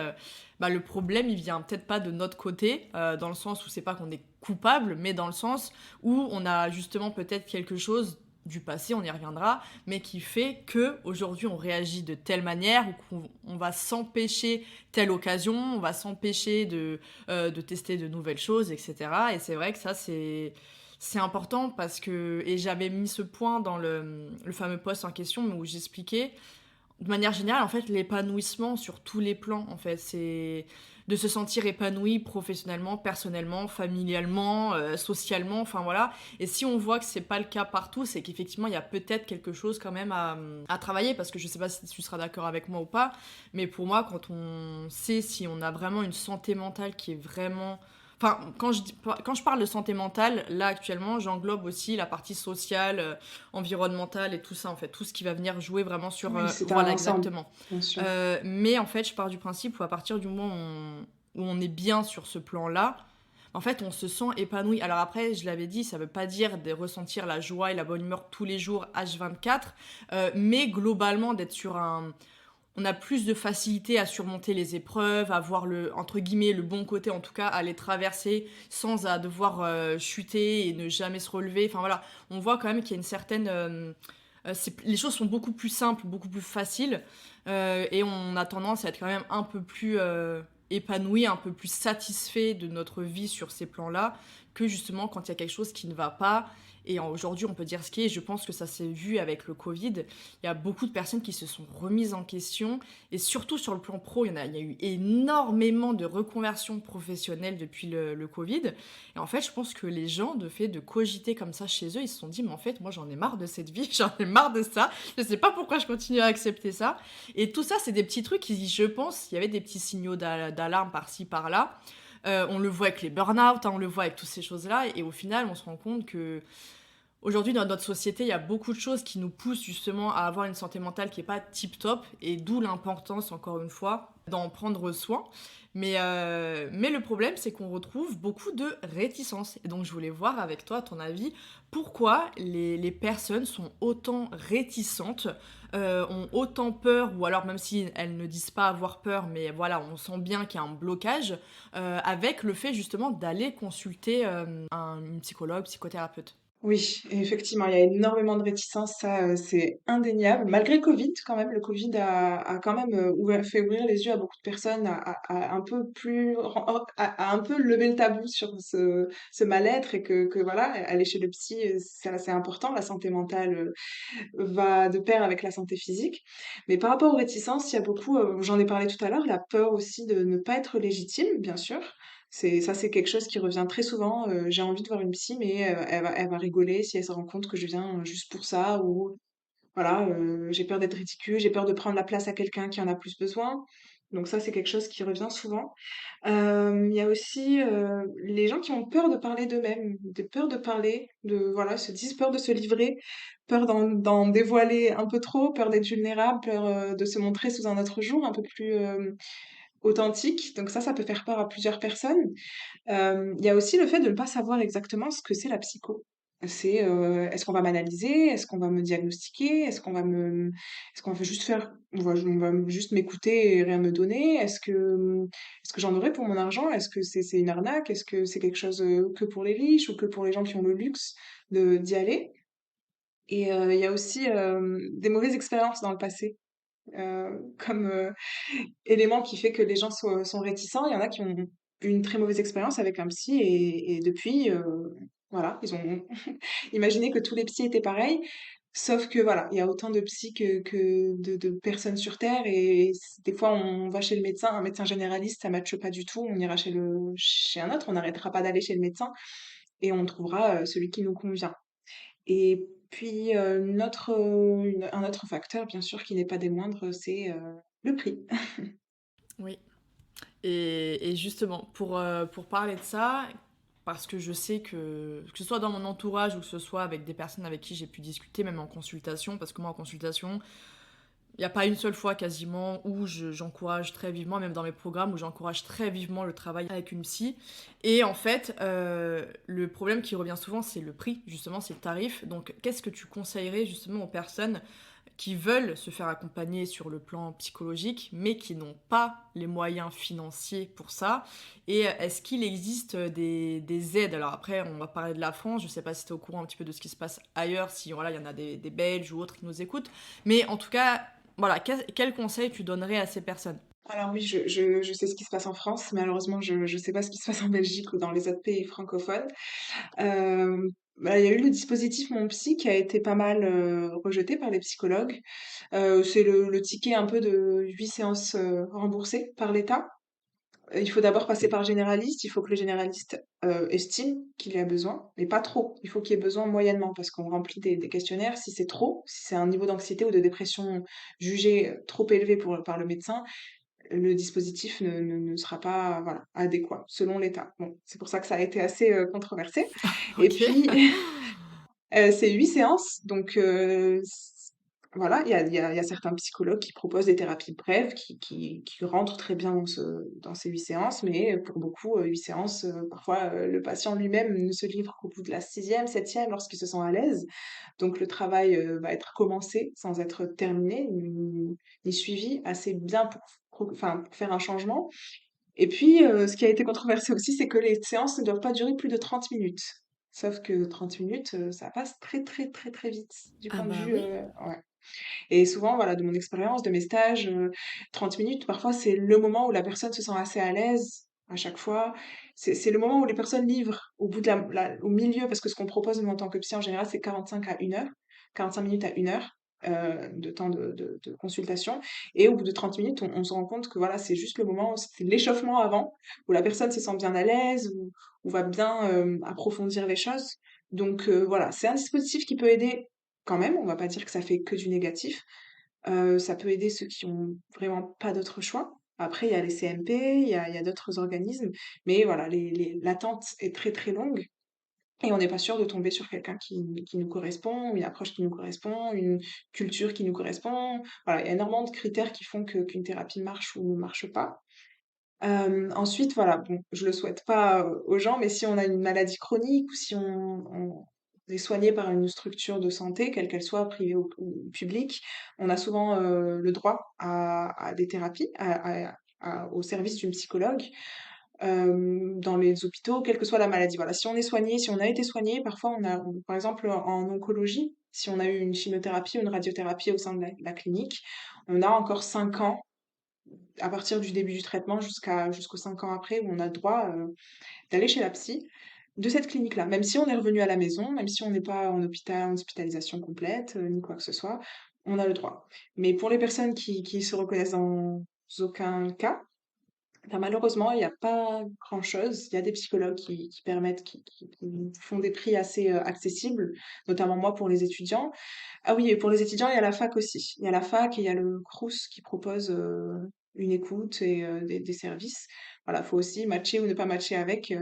bah, le problème, il vient peut-être pas de notre côté, dans le sens où c'est pas qu'on est coupable, mais dans le sens où on a justement peut-être quelque chose du passé, on y reviendra, mais qui fait que aujourd'hui on réagit de telle manière ou qu'on va s'empêcher telle occasion, on va s'empêcher de tester de nouvelles choses, etc. Et c'est vrai que ça c'est important parce que et j'avais mis ce point dans le fameux post en question où j'expliquais de manière générale, en fait, l'épanouissement sur tous les plans, en fait, c'est de se sentir épanoui professionnellement, personnellement, familialement, socialement, enfin voilà. Et si on voit que c'est pas le cas partout, c'est qu'effectivement, il y a peut-être quelque chose quand même à travailler, parce que je sais pas si tu seras d'accord avec moi ou pas, mais pour moi, quand on sait si on a vraiment une santé mentale qui est vraiment... Enfin, quand je parle de santé mentale, là actuellement, j'englobe aussi la partie sociale, environnementale et tout ça, en fait. Tout ce qui va venir jouer vraiment sur... Oui, c'est un voilà, ensemble, exactement. bien sûr. Mais en fait, je pars du principe où à partir du moment où on est bien sur ce plan-là, en fait, on se sent épanoui. Alors après, je l'avais dit, ça veut pas dire de ressentir la joie et la bonne humeur tous les jours, H24, mais globalement d'être sur un on a plus de facilité à surmonter les épreuves, à voir le entre guillemets «le bon côté», en tout cas à les traverser sans à devoir, chuter et ne jamais se relever. Enfin voilà, on voit quand même qu'il y a une certaine, c'est les choses sont beaucoup plus simples, beaucoup plus faciles, et on a tendance à être quand même un peu plus, épanoui, un peu plus satisfait de notre vie sur ces plans-là, que justement quand il y a quelque chose qui ne va pas et aujourd'hui on peut dire ce qui est. Je pense que ça s'est vu avec le Covid. Il y a beaucoup de personnes qui se sont remises en question et surtout sur le plan pro, il y a eu énormément de reconversions professionnelles depuis le Covid. Et en fait, je pense que les gens, de fait de cogiter comme ça chez eux, ils se sont dit, mais en fait, moi j'en ai marre de cette vie, j'en ai marre de ça, je sais pas pourquoi je continue à accepter ça. Et tout ça, c'est des petits trucs qui, je pense, il y avait des petits signaux d'alarme par-ci, par-là. On le voit avec les burn-out, hein, on le voit avec toutes ces choses-là, et au final, on se rend compte que aujourd'hui, dans notre société, il y a beaucoup de choses qui nous poussent justement à avoir une santé mentale qui n'est pas tip-top, et d'où l'importance, encore une fois, d'en prendre soin. Mais le problème, c'est qu'on retrouve beaucoup de réticence. Et donc, je voulais voir avec toi, à ton avis, pourquoi les personnes sont autant réticentes, ont autant peur, ou alors même si elles ne disent pas avoir peur, mais voilà, on sent bien qu'il y a un blocage, avec le fait justement d'aller consulter une psychologue, psychothérapeute. Oui, effectivement, il y a énormément de réticences, ça, c'est indéniable. Malgré le Covid, quand même, le Covid a quand même fait ouvrir les yeux à beaucoup de personnes, à un peu plus, à un peu lever le tabou sur ce mal-être et que voilà, aller chez le psy, c'est assez important. La santé mentale va de pair avec la santé physique. Mais par rapport aux réticences, il y a beaucoup, j'en ai parlé tout à l'heure, la peur aussi de ne pas être légitime, bien sûr. C'est quelque chose qui revient très souvent. J'ai envie de voir une psy, mais elle va rigoler si elle se rend compte que je viens juste pour ça, ou voilà, j'ai peur d'être ridicule, j'ai peur de prendre la place à quelqu'un qui en a plus besoin. Donc ça, c'est quelque chose qui revient souvent. Il y a aussi les gens qui ont peur de parler d'eux-mêmes, des peurs de parler, voilà, se disent peur de se livrer, peur d'en dévoiler un peu trop, peur d'être vulnérable, peur de se montrer sous un autre jour, un peu plus authentique. Donc ça peut faire peur à plusieurs personnes. Il y a aussi le fait de ne pas savoir exactement ce que c'est la psycho. C'est, est-ce qu'on va m'analyser? Est-ce qu'on va me diagnostiquer? Est-ce qu'on va juste juste m'écouter et rien me donner? Est-ce que j'en aurai pour mon argent? Est-ce que c'est une arnaque? Est-ce que c'est quelque chose, que pour les riches ou que pour les gens qui ont le luxe d'y aller? Et il y a aussi, des mauvaises expériences dans le passé, comme, élément qui fait que les gens sont réticents. Il y en a qui ont eu une très mauvaise expérience avec un psy et depuis, voilà, ils ont imaginé que tous les psys étaient pareils. Sauf que voilà, il y a autant de psys que de personnes sur Terre et des fois on va chez le médecin, un médecin généraliste, ça matche pas du tout, on ira chez un autre, on n'arrêtera pas d'aller chez le médecin et on trouvera celui qui nous convient. Et puis un autre facteur, bien sûr, qui n'est pas des moindres, c'est le prix. Oui. Et justement, pour parler de ça, parce que je sais que ce soit dans mon entourage ou que ce soit avec des personnes avec qui j'ai pu discuter, même en consultation, parce que moi en consultation, il n'y a pas une seule fois quasiment où j'encourage très vivement, même dans mes programmes, où j'encourage très vivement le travail avec une psy. Et en fait, le problème qui revient souvent, c'est le prix, justement, c'est le tarif. Donc, qu'est-ce que tu conseillerais justement aux personnes qui veulent se faire accompagner sur le plan psychologique, mais qui n'ont pas les moyens financiers pour ça? Et est-ce qu'il existe des aides? Alors après, on va parler de la France, je ne sais pas si tu es au courant un petit peu de ce qui se passe ailleurs, si voilà, il y en a des Belges ou autres qui nous écoutent, mais en tout cas, voilà, quel conseil tu donnerais à ces personnes? Alors oui, je sais ce qui se passe en France. Malheureusement, je sais pas ce qui se passe en Belgique ou dans les autres pays francophones. Bah, il y a eu le dispositif Mon Psy qui a été pas mal rejeté par les psychologues. C'est le ticket un peu de 8 séances remboursées par l'État. Il faut d'abord passer par le généraliste. Il faut que le généraliste estime qu'il a besoin, mais pas trop. Il faut qu'il y ait besoin moyennement parce qu'on remplit des questionnaires. Si c'est trop, si c'est un niveau d'anxiété ou de dépression jugé trop élevé par le médecin, le dispositif ne sera pas, voilà, adéquat selon l'État. Bon, c'est pour ça que ça a été assez, controversé et Ok. puis, c'est 8 séances donc Voilà, il y a certains psychologues qui proposent des thérapies brèves qui rentrent très bien dans ces 8 séances, mais pour beaucoup, 8 séances, parfois, le patient lui-même ne se livre qu'au bout de la 6e, 7e lorsqu'il se sent à l'aise. Donc le travail, va être commencé sans être terminé ni suivi assez bien pour faire un changement. Et puis, ce qui a été controversé aussi, c'est que les séances ne doivent pas durer plus de 30 minutes. Sauf que 30 minutes, ça passe très, très, très, très vite du Ah point de bah vue, oui. ouais. Et souvent, voilà, de mon expérience, de mes stages, 30 minutes, parfois, c'est le moment où la personne se sent assez à l'aise, à chaque fois. C'est le moment où les personnes livrent au bout de au milieu, parce que ce qu'on propose, nous, en tant que psy, en général, c'est 45 à 1 heure, 45 minutes à 1 heure, de temps de consultation. Et au bout de 30 minutes, on se rend compte que, voilà, c'est juste le moment, c'est l'échauffement avant, où la personne se sent bien à l'aise, où va bien, approfondir les choses. Donc, voilà, c'est un dispositif qui peut aider quand même, on va pas dire que ça fait que du négatif. Ça peut aider ceux qui ont vraiment pas d'autre choix. Après, il y a les CMP, il y a d'autres organismes, mais voilà, l'attente est très, très longue et on n'est pas sûr de tomber sur quelqu'un qui nous correspond, une approche qui nous correspond, une culture qui nous correspond. Voilà, il y a énormément de critères qui font qu'une thérapie marche ou ne marche pas. Ensuite, voilà, bon, je le souhaite pas, aux gens, mais si on a une maladie chronique ou si on est soigné par une structure de santé, quelle qu'elle soit, privée ou publique, on a souvent, le droit à des thérapies, au service d'une psychologue, dans les hôpitaux, quelle que soit la maladie. Voilà, si on est soigné, si on a été soigné, parfois par exemple, en oncologie, si on a eu une chimiothérapie ou une radiothérapie au sein de la clinique, on a encore 5 ans à partir du début du traitement jusqu'aux 5 ans après, où on a le droit d'aller chez la psy de cette clinique-là. Même si on est revenu à la maison, même si on n'est pas en hôpital, en hospitalisation complète, ni quoi que ce soit, on a le droit. Mais pour les personnes qui se reconnaissent dans aucun cas, ben malheureusement, il n'y a pas grand-chose. Il y a des psychologues qui permettent, qui font des prix assez accessibles, notamment moi pour les étudiants. Ah oui, et pour les étudiants, il y a la fac aussi. Il y a la fac et il y a le Crous qui propose une écoute et des services. Voilà, faut aussi matcher ou ne pas matcher avec.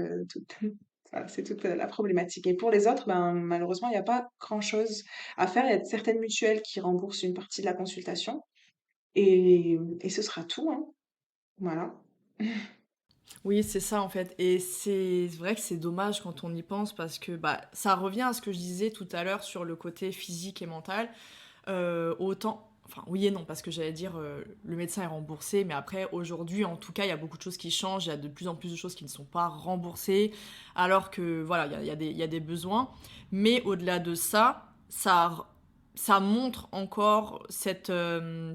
Voilà, c'est toute la problématique. Et pour les autres, ben, malheureusement, il n'y a pas grand-chose à faire. Il y a certaines mutuelles qui remboursent une partie de la consultation. Et ce sera tout, hein. Voilà. Oui, c'est ça en fait. Et c'est vrai que c'est dommage quand on y pense parce que bah, ça revient à ce que je disais tout à l'heure sur le côté physique et mental. Autant, enfin oui et non, parce que j'allais dire le médecin est remboursé, mais après aujourd'hui en tout cas il y a beaucoup de choses qui changent, il y a de plus en plus de choses qui ne sont pas remboursées, alors que voilà, il y a des besoins. Mais au-delà de ça, ça montre encore cette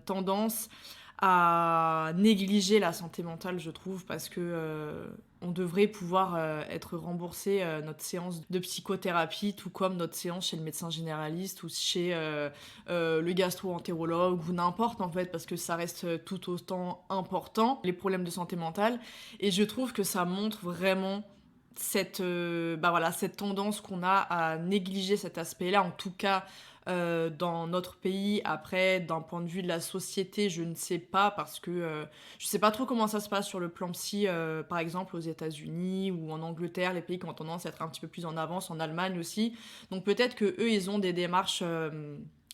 tendance à négliger la santé mentale, je trouve, parce que on devrait pouvoir être remboursé notre séance de psychothérapie, tout comme notre séance chez le médecin généraliste ou chez le gastro-entérologue ou n'importe en fait, parce que ça reste tout autant important, les problèmes de santé mentale. Et je trouve que ça montre vraiment bah voilà, cette tendance qu'on a à négliger cet aspect-là, en tout cas dans notre pays. Après, d'un point de vue de la société, je ne sais pas parce que je sais pas trop comment ça se passe sur le plan psy, par exemple aux États-Unis ou en Angleterre, les pays qui ont tendance à être un petit peu plus en avance, en Allemagne aussi. Donc peut-être que eux, ils ont des démarches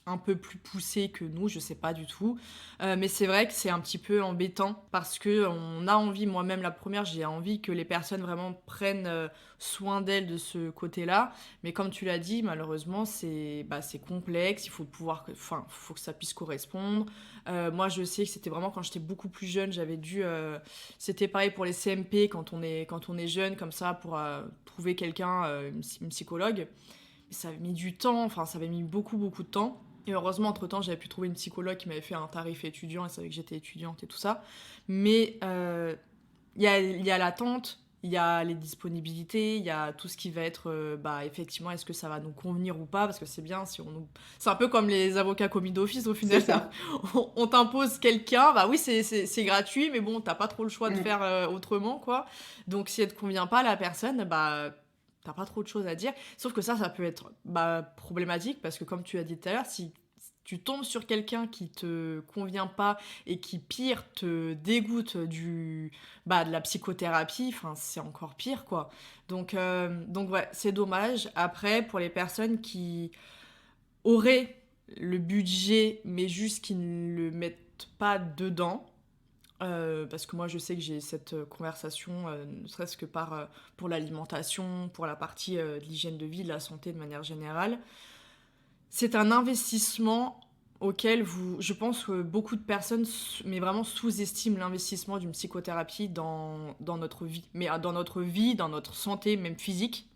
un peu plus poussées que nous, je sais pas du tout. Mais c'est vrai que c'est un petit peu embêtant parce que on a envie, moi-même la première, j'ai envie que les personnes vraiment prennent soin d'elles de ce côté-là. Mais comme tu l'as dit, malheureusement, c'est complexe. Il faut pouvoir, enfin, faut que ça puisse correspondre. Moi, je sais que c'était vraiment quand j'étais beaucoup plus jeune, j'avais dû. C'était pareil pour les CMP quand on est jeune, comme ça, pour trouver quelqu'un, une psychologue. Mais ça avait mis du temps. Enfin, ça avait mis beaucoup, beaucoup de temps. Et heureusement, entre-temps, j'avais pu trouver une psychologue qui m'avait fait un tarif étudiant. Elle savait que j'étais étudiante et tout ça. Mais il y a l'attente, il y a les disponibilités, il y a tout ce qui va être, bah, effectivement, est-ce que ça va nous convenir ou pas, parce que c'est bien si on nous... C'est un peu comme les avocats commis d'office, au C'est final, ça. on t'impose quelqu'un, bah oui, c'est gratuit, mais bon, t'as pas trop le choix de Mm. faire autrement, quoi. Donc si elle te convient pas, la personne, bah... T'as pas trop de choses à dire. Sauf que ça peut être bah, problématique parce que, comme tu as dit tout à l'heure, si tu tombes sur quelqu'un qui te convient pas et qui, pire, te dégoûte de la psychothérapie, enfin, c'est encore pire, quoi. Donc ouais, c'est dommage. Après, pour les personnes qui auraient le budget, mais juste qu'ils ne le mettent pas dedans. Parce que moi, je sais que j'ai cette conversation, ne serait-ce que pour l'alimentation, pour la partie de l'hygiène de vie, de la santé de manière générale. C'est un investissement auquel je pense que beaucoup de personnes, mais vraiment sous-estiment l'investissement d'une psychothérapie dans notre vie. Mais dans notre vie, dans notre santé, même physique,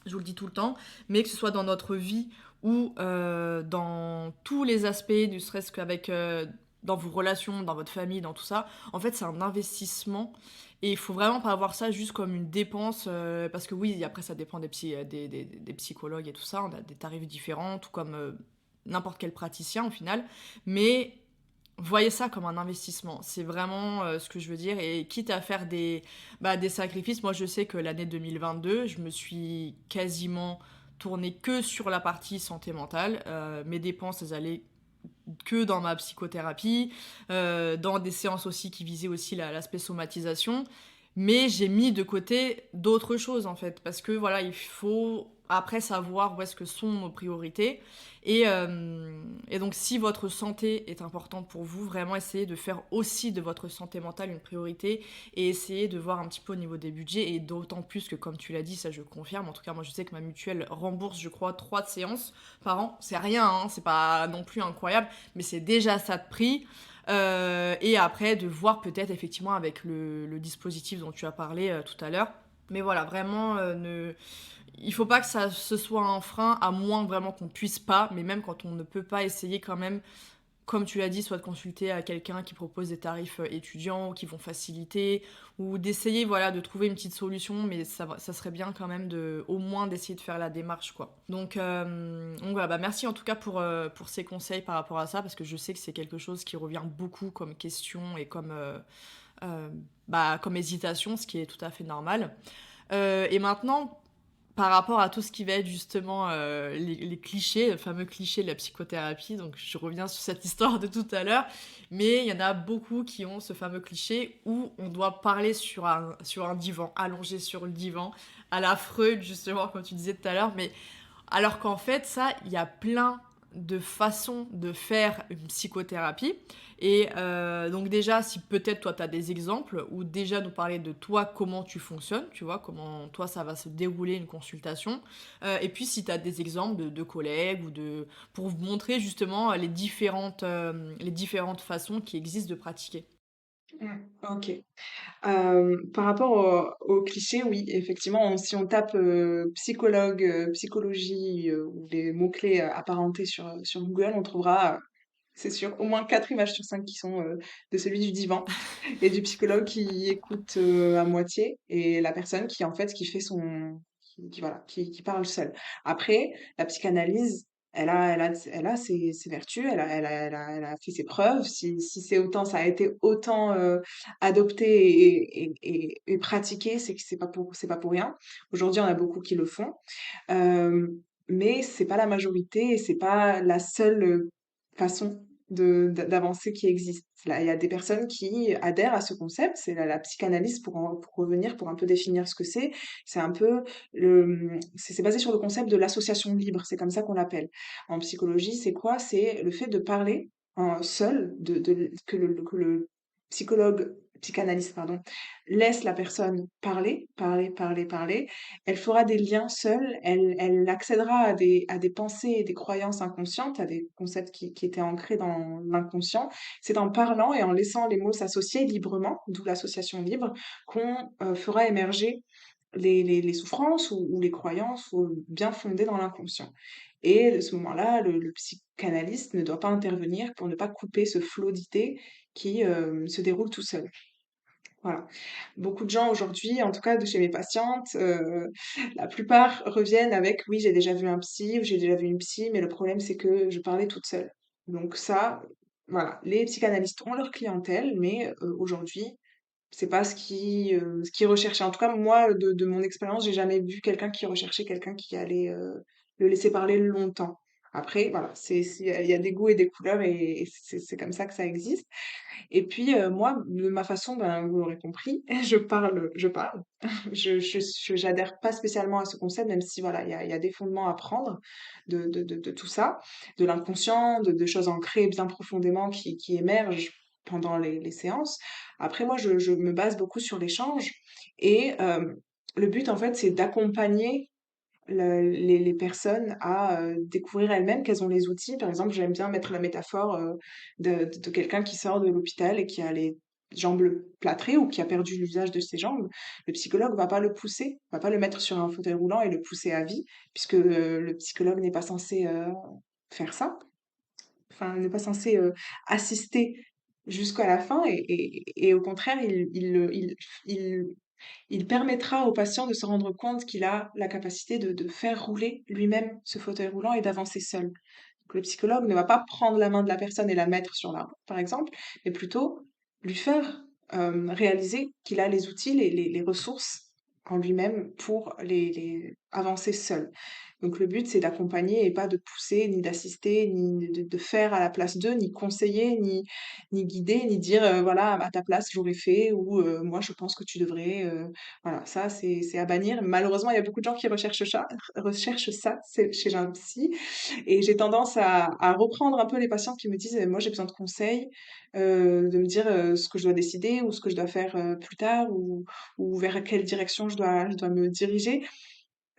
je vous le dis tout le temps, mais que ce soit dans notre vie ou dans tous les aspects, ne serait-ce qu'avec dans vos relations, dans votre famille, dans tout ça, en fait, c'est un investissement. Et il faut vraiment pas avoir ça juste comme une dépense, parce que oui, après, ça dépend des psychologues et tout ça, on a des tarifs différents, tout comme n'importe quel praticien au final. Mais voyez ça comme un investissement. C'est vraiment ce que je veux dire. Et quitte à faire des sacrifices, moi je sais que l'année 2022, je me suis quasiment tournée que sur la partie santé mentale. Mes dépenses, elles allaient que dans ma psychothérapie, dans des séances aussi qui visaient aussi l'aspect somatisation. Mais j'ai mis de côté d'autres choses en fait, parce que voilà, il faut après savoir où est-ce que sont nos priorités. Et donc si votre santé est importante pour vous, vraiment essayez de faire aussi de votre santé mentale une priorité et essayez de voir un petit peu au niveau des budgets, et d'autant plus que comme tu l'as dit, ça je confirme, en tout cas moi je sais que ma mutuelle rembourse je crois 3 séances par an, c'est rien, hein, c'est pas non plus incroyable, mais c'est déjà ça de prix. Et après, de voir peut-être effectivement avec le dispositif dont tu as parlé tout à l'heure. Mais voilà, vraiment, il faut pas que ça ce soit un frein, à moins vraiment qu'on puisse pas, mais même quand on ne peut pas, essayer quand même, comme tu l'as dit, soit de consulter à quelqu'un qui propose des tarifs étudiants ou qui vont faciliter, ou d'essayer voilà, de trouver une petite solution, mais ça serait bien quand même au moins d'essayer de faire la démarche, quoi. Donc voilà, bah merci en tout cas pour ces conseils par rapport à ça, parce que je sais que c'est quelque chose qui revient beaucoup comme question et euh, comme hésitation, ce qui est tout à fait normal. Et maintenant, par rapport à tout ce qui va être justement les clichés, le fameux cliché de la psychothérapie, donc je reviens sur cette histoire de tout à l'heure, mais il y en a beaucoup qui ont ce fameux cliché où on doit parler sur un divan, allongé sur le divan, à la Freud justement, comme tu disais tout à l'heure, mais alors qu'en fait, ça, il y a plein de façons de faire une psychothérapie. Et donc déjà, si peut-être toi, tu as des exemples, ou déjà nous parler de toi, comment tu fonctionnes, tu vois, comment toi, ça va se dérouler une consultation. Et puis si tu as des exemples de collègues, pour vous montrer justement les différentes façons qui existent de pratiquer. Ok. Par rapport au cliché, oui, effectivement, si on tape psychologue, psychologie ou les mots-clés apparentés sur Google, on trouvera, c'est sûr, au moins 4 images sur 5 qui sont de celui du divan et du psychologue qui écoute à moitié et la personne qui, en fait, qui fait voilà, qui parle seule. Après, la psychanalyse, elle a ses vertus, elle a fait ses preuves. Si c'est autant, ça a été autant adopté et pratiqué, c'est que c'est pas pour rien. Aujourd'hui, on a beaucoup qui le font. Mais c'est pas la majorité et c'est pas la seule façon d'avancer qui existe. Là, il y a des personnes qui adhèrent à ce concept, c'est la psychanalyse pour revenir, pour un peu définir ce que c'est. C'est un peu c'est basé sur le concept de l'association libre, c'est comme ça qu'on l'appelle. En psychologie, c'est quoi? C'est le fait de parler seul, que le psychologue, psychanalyste, pardon, laisse la personne parler, parler, parler, parler. Elle fera des liens seule, elle accédera à des pensées et des croyances inconscientes, à des concepts qui étaient ancrés dans l'inconscient. C'est en parlant et en laissant les mots s'associer librement, d'où l'association libre, qu'on fera émerger les souffrances ou les croyances bien fondées dans l'inconscient. Et à ce moment-là, le psychanalyste ne doit pas intervenir pour ne pas couper ce flot d'idées qui se déroule tout seul. Voilà. Beaucoup de gens aujourd'hui, en tout cas de chez mes patientes, la plupart reviennent avec: «Oui, j'ai déjà vu un psy» ou «J'ai déjà vu une psy, mais le problème c'est que je parlais toute seule». Donc ça, voilà, les psychanalystes ont leur clientèle, mais aujourd'hui, c'est pas ce qui est recherché. En tout cas, moi, de mon expérience, j'ai jamais vu quelqu'un qui recherchait quelqu'un qui allait le laisser parler longtemps. Après, voilà, il y a des goûts et des couleurs et c'est comme ça que ça existe. Et puis, moi, de ma façon, ben, vous l'aurez compris, je parle. J'adhère pas spécialement à ce concept, même si, voilà, il y a des fondements à prendre de tout ça, de l'inconscient, de choses ancrées bien profondément qui émergent pendant les séances. Après, moi, je me base beaucoup sur l'échange et le but, en fait, c'est d'accompagner les personnes à découvrir elles-mêmes quels ont les outils. Par exemple, j'aime bien mettre la métaphore de quelqu'un qui sort de l'hôpital et qui a les jambes plâtrées ou qui a perdu l'usage de ses jambes. Le psychologue va pas le pousser, va pas le mettre sur un fauteuil roulant et le pousser à vie, puisque le psychologue n'est pas censé faire ça. Enfin, n'est pas censé assister jusqu'à la fin et au contraire, il permettra au patient de se rendre compte qu'il a la capacité de faire rouler lui-même ce fauteuil roulant et d'avancer seul. Donc, le psychologue ne va pas prendre la main de la personne et la mettre sur la route, par exemple, mais plutôt lui faire réaliser qu'il a les outils, les ressources en lui-même pour les avancer seul. Donc le but, c'est d'accompagner et pas de pousser, ni d'assister, ni de faire à la place d'eux, ni conseiller, ni guider, ni dire, voilà, à ta place, j'aurais fait, ou moi, je pense que tu devrais. Voilà, ça, c'est à bannir. Malheureusement, il y a beaucoup de gens qui recherchent ça chez un psy. Et j'ai tendance à reprendre un peu les patients qui me disent, moi, j'ai besoin de conseils, de me dire ce que je dois décider ou ce que je dois faire plus tard ou vers quelle direction je dois me diriger.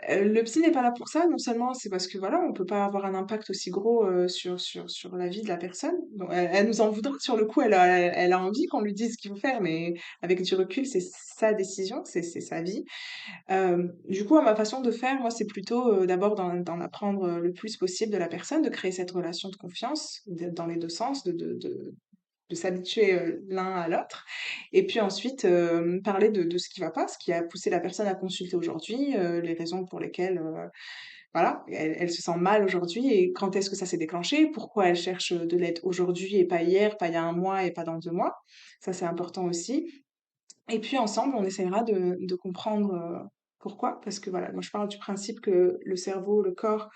Le psy n'est pas là pour ça, non seulement c'est parce que voilà, on peut pas avoir un impact aussi gros sur la vie de la personne. Donc, elle nous en voudra sur le coup, elle a envie qu'on lui dise ce qu'il faut faire, mais avec du recul, c'est sa décision, c'est sa vie. Du coup, à ma façon de faire, moi, c'est plutôt d'abord d'en apprendre le plus possible de la personne, de créer cette relation de confiance dans les deux sens, de s'habituer l'un à l'autre. Et puis ensuite, parler de ce qui va pas, ce qui a poussé la personne à consulter aujourd'hui, les raisons pour lesquelles voilà, elle se sent mal aujourd'hui et quand est-ce que ça s'est déclenché, pourquoi elle cherche de l'aide aujourd'hui et pas hier, pas il y a un mois et pas dans 2 mois. Ça, c'est important aussi. Et puis ensemble, on essaiera de comprendre pourquoi, parce que voilà, moi je parle du principe que le cerveau, le corps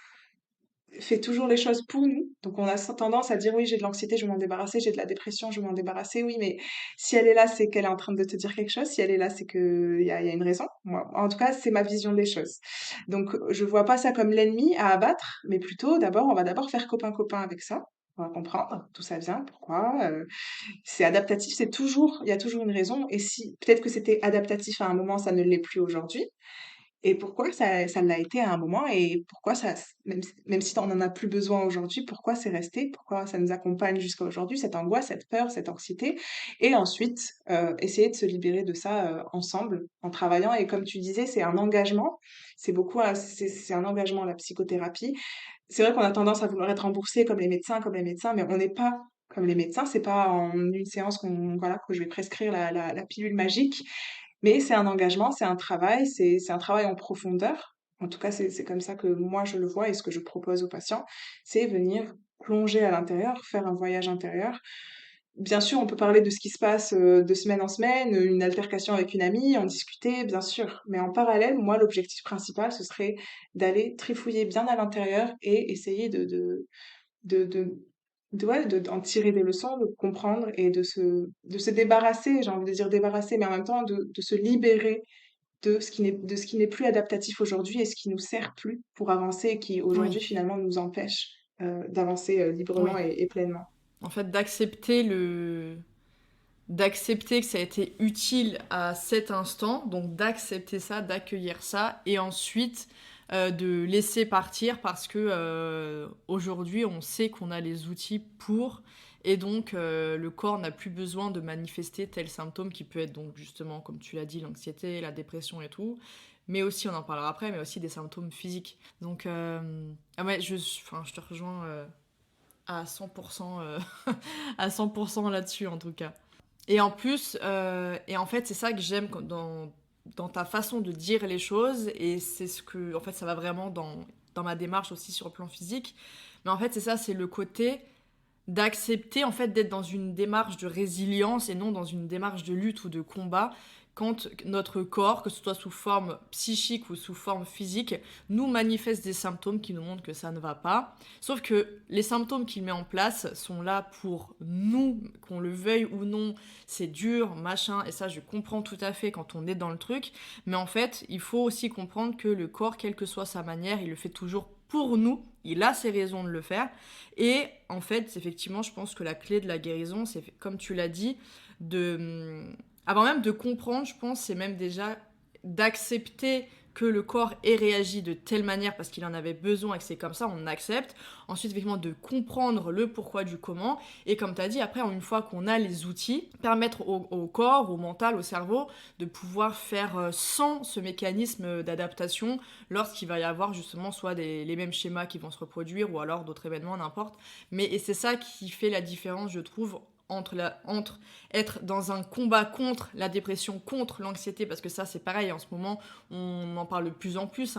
fait toujours les choses pour nous. Donc on a tendance à dire oui, j'ai de l'anxiété, je vais m'en débarrasser, j'ai de la dépression, je vais m'en débarrasser. Oui, mais si elle est là, c'est qu'elle est en train de te dire quelque chose. Si elle est là, c'est qu'il y a une raison. Moi, en tout cas, c'est ma vision des choses. Donc je vois pas ça comme l'ennemi à abattre, mais plutôt d'abord, on va d'abord faire copain-copain avec ça. On va comprendre d'où ça vient, pourquoi. C'est adaptatif, il y a toujours une raison. Et si peut-être que c'était adaptatif à un moment, ça ne l'est plus aujourd'hui. Et pourquoi ça l'a été à un moment et pourquoi même si on n'en a plus besoin aujourd'hui, pourquoi c'est resté, pourquoi ça nous accompagne jusqu'à aujourd'hui, cette angoisse, cette peur, cette anxiété. Et ensuite, essayer de se libérer de ça ensemble, en travaillant. Et comme tu disais, c'est un engagement. C'est un engagement, la psychothérapie. C'est vrai qu'on a tendance à vouloir être remboursé comme les médecins, mais on n'est pas comme les médecins. C'est pas en une séance voilà, que je vais prescrire la pilule magique. Mais c'est un engagement, c'est un travail, c'est un travail en profondeur. En tout cas, c'est comme ça que moi je le vois et ce que je propose aux patients, c'est venir plonger à l'intérieur, faire un voyage intérieur. Bien sûr, on peut parler de ce qui se passe de semaine en semaine, une altercation avec une amie, en discuter, bien sûr. Mais en parallèle, moi, l'objectif principal, ce serait d'aller trifouiller bien à l'intérieur et essayer de, ouais, d'en tirer des leçons, de comprendre et de se débarrasser, j'ai envie de dire débarrasser, mais en même temps de se libérer de ce qui n'est plus adaptatif aujourd'hui et ce qui nous sert plus pour avancer et qui aujourd'hui Oui, finalement nous empêche d'avancer librement oui. et pleinement. En fait, d'accepter que ça a été utile à cet instant, donc d'accepter ça, d'accueillir ça, et ensuite de laisser partir parce que aujourd'hui on sait qu'on a les outils pour, et donc le corps n'a plus besoin de manifester tel symptôme qui peut être donc justement, comme tu l'as dit, l'anxiété, la dépression et tout, mais aussi, on en parlera après, mais aussi des symptômes physiques. Donc, ah ouais, je te rejoins à 100%, à 100% là-dessus en tout cas. Et en plus, et en fait, c'est ça que j'aime dans ta façon de dire les choses, et c'est ce que, en fait, ça va vraiment dans ma démarche aussi sur le plan physique. Mais en fait, c'est ça, c'est le côté d'accepter, en fait, d'être dans une démarche de résilience et non dans une démarche de lutte ou de combat, quand notre corps, que ce soit sous forme psychique ou sous forme physique, nous manifeste des symptômes qui nous montrent que ça ne va pas. Sauf que les symptômes qu'il met en place sont là pour nous, qu'on le veuille ou non, c'est dur, machin, et ça je comprends tout à fait quand on est dans le truc, mais en fait, il faut aussi comprendre que le corps, quelle que soit sa manière, il le fait toujours pour nous, il a ses raisons de le faire, et en fait, effectivement, je pense que la clé de la guérison, c'est, comme tu l'as dit, avant même de comprendre, je pense, c'est même déjà d'accepter que le corps ait réagi de telle manière parce qu'il en avait besoin et que c'est comme ça, on accepte. Ensuite, effectivement, de comprendre le pourquoi du comment. Et comme tu as dit, après, une fois qu'on a les outils, permettre au corps, au mental, au cerveau, de pouvoir faire sans ce mécanisme d'adaptation lorsqu'il va y avoir justement soit les mêmes schémas qui vont se reproduire ou alors d'autres événements, n'importe. Et c'est ça qui fait la différence, je trouve, entre être dans un combat contre la dépression, contre l'anxiété, parce que ça c'est pareil, en ce moment on en parle de plus en plus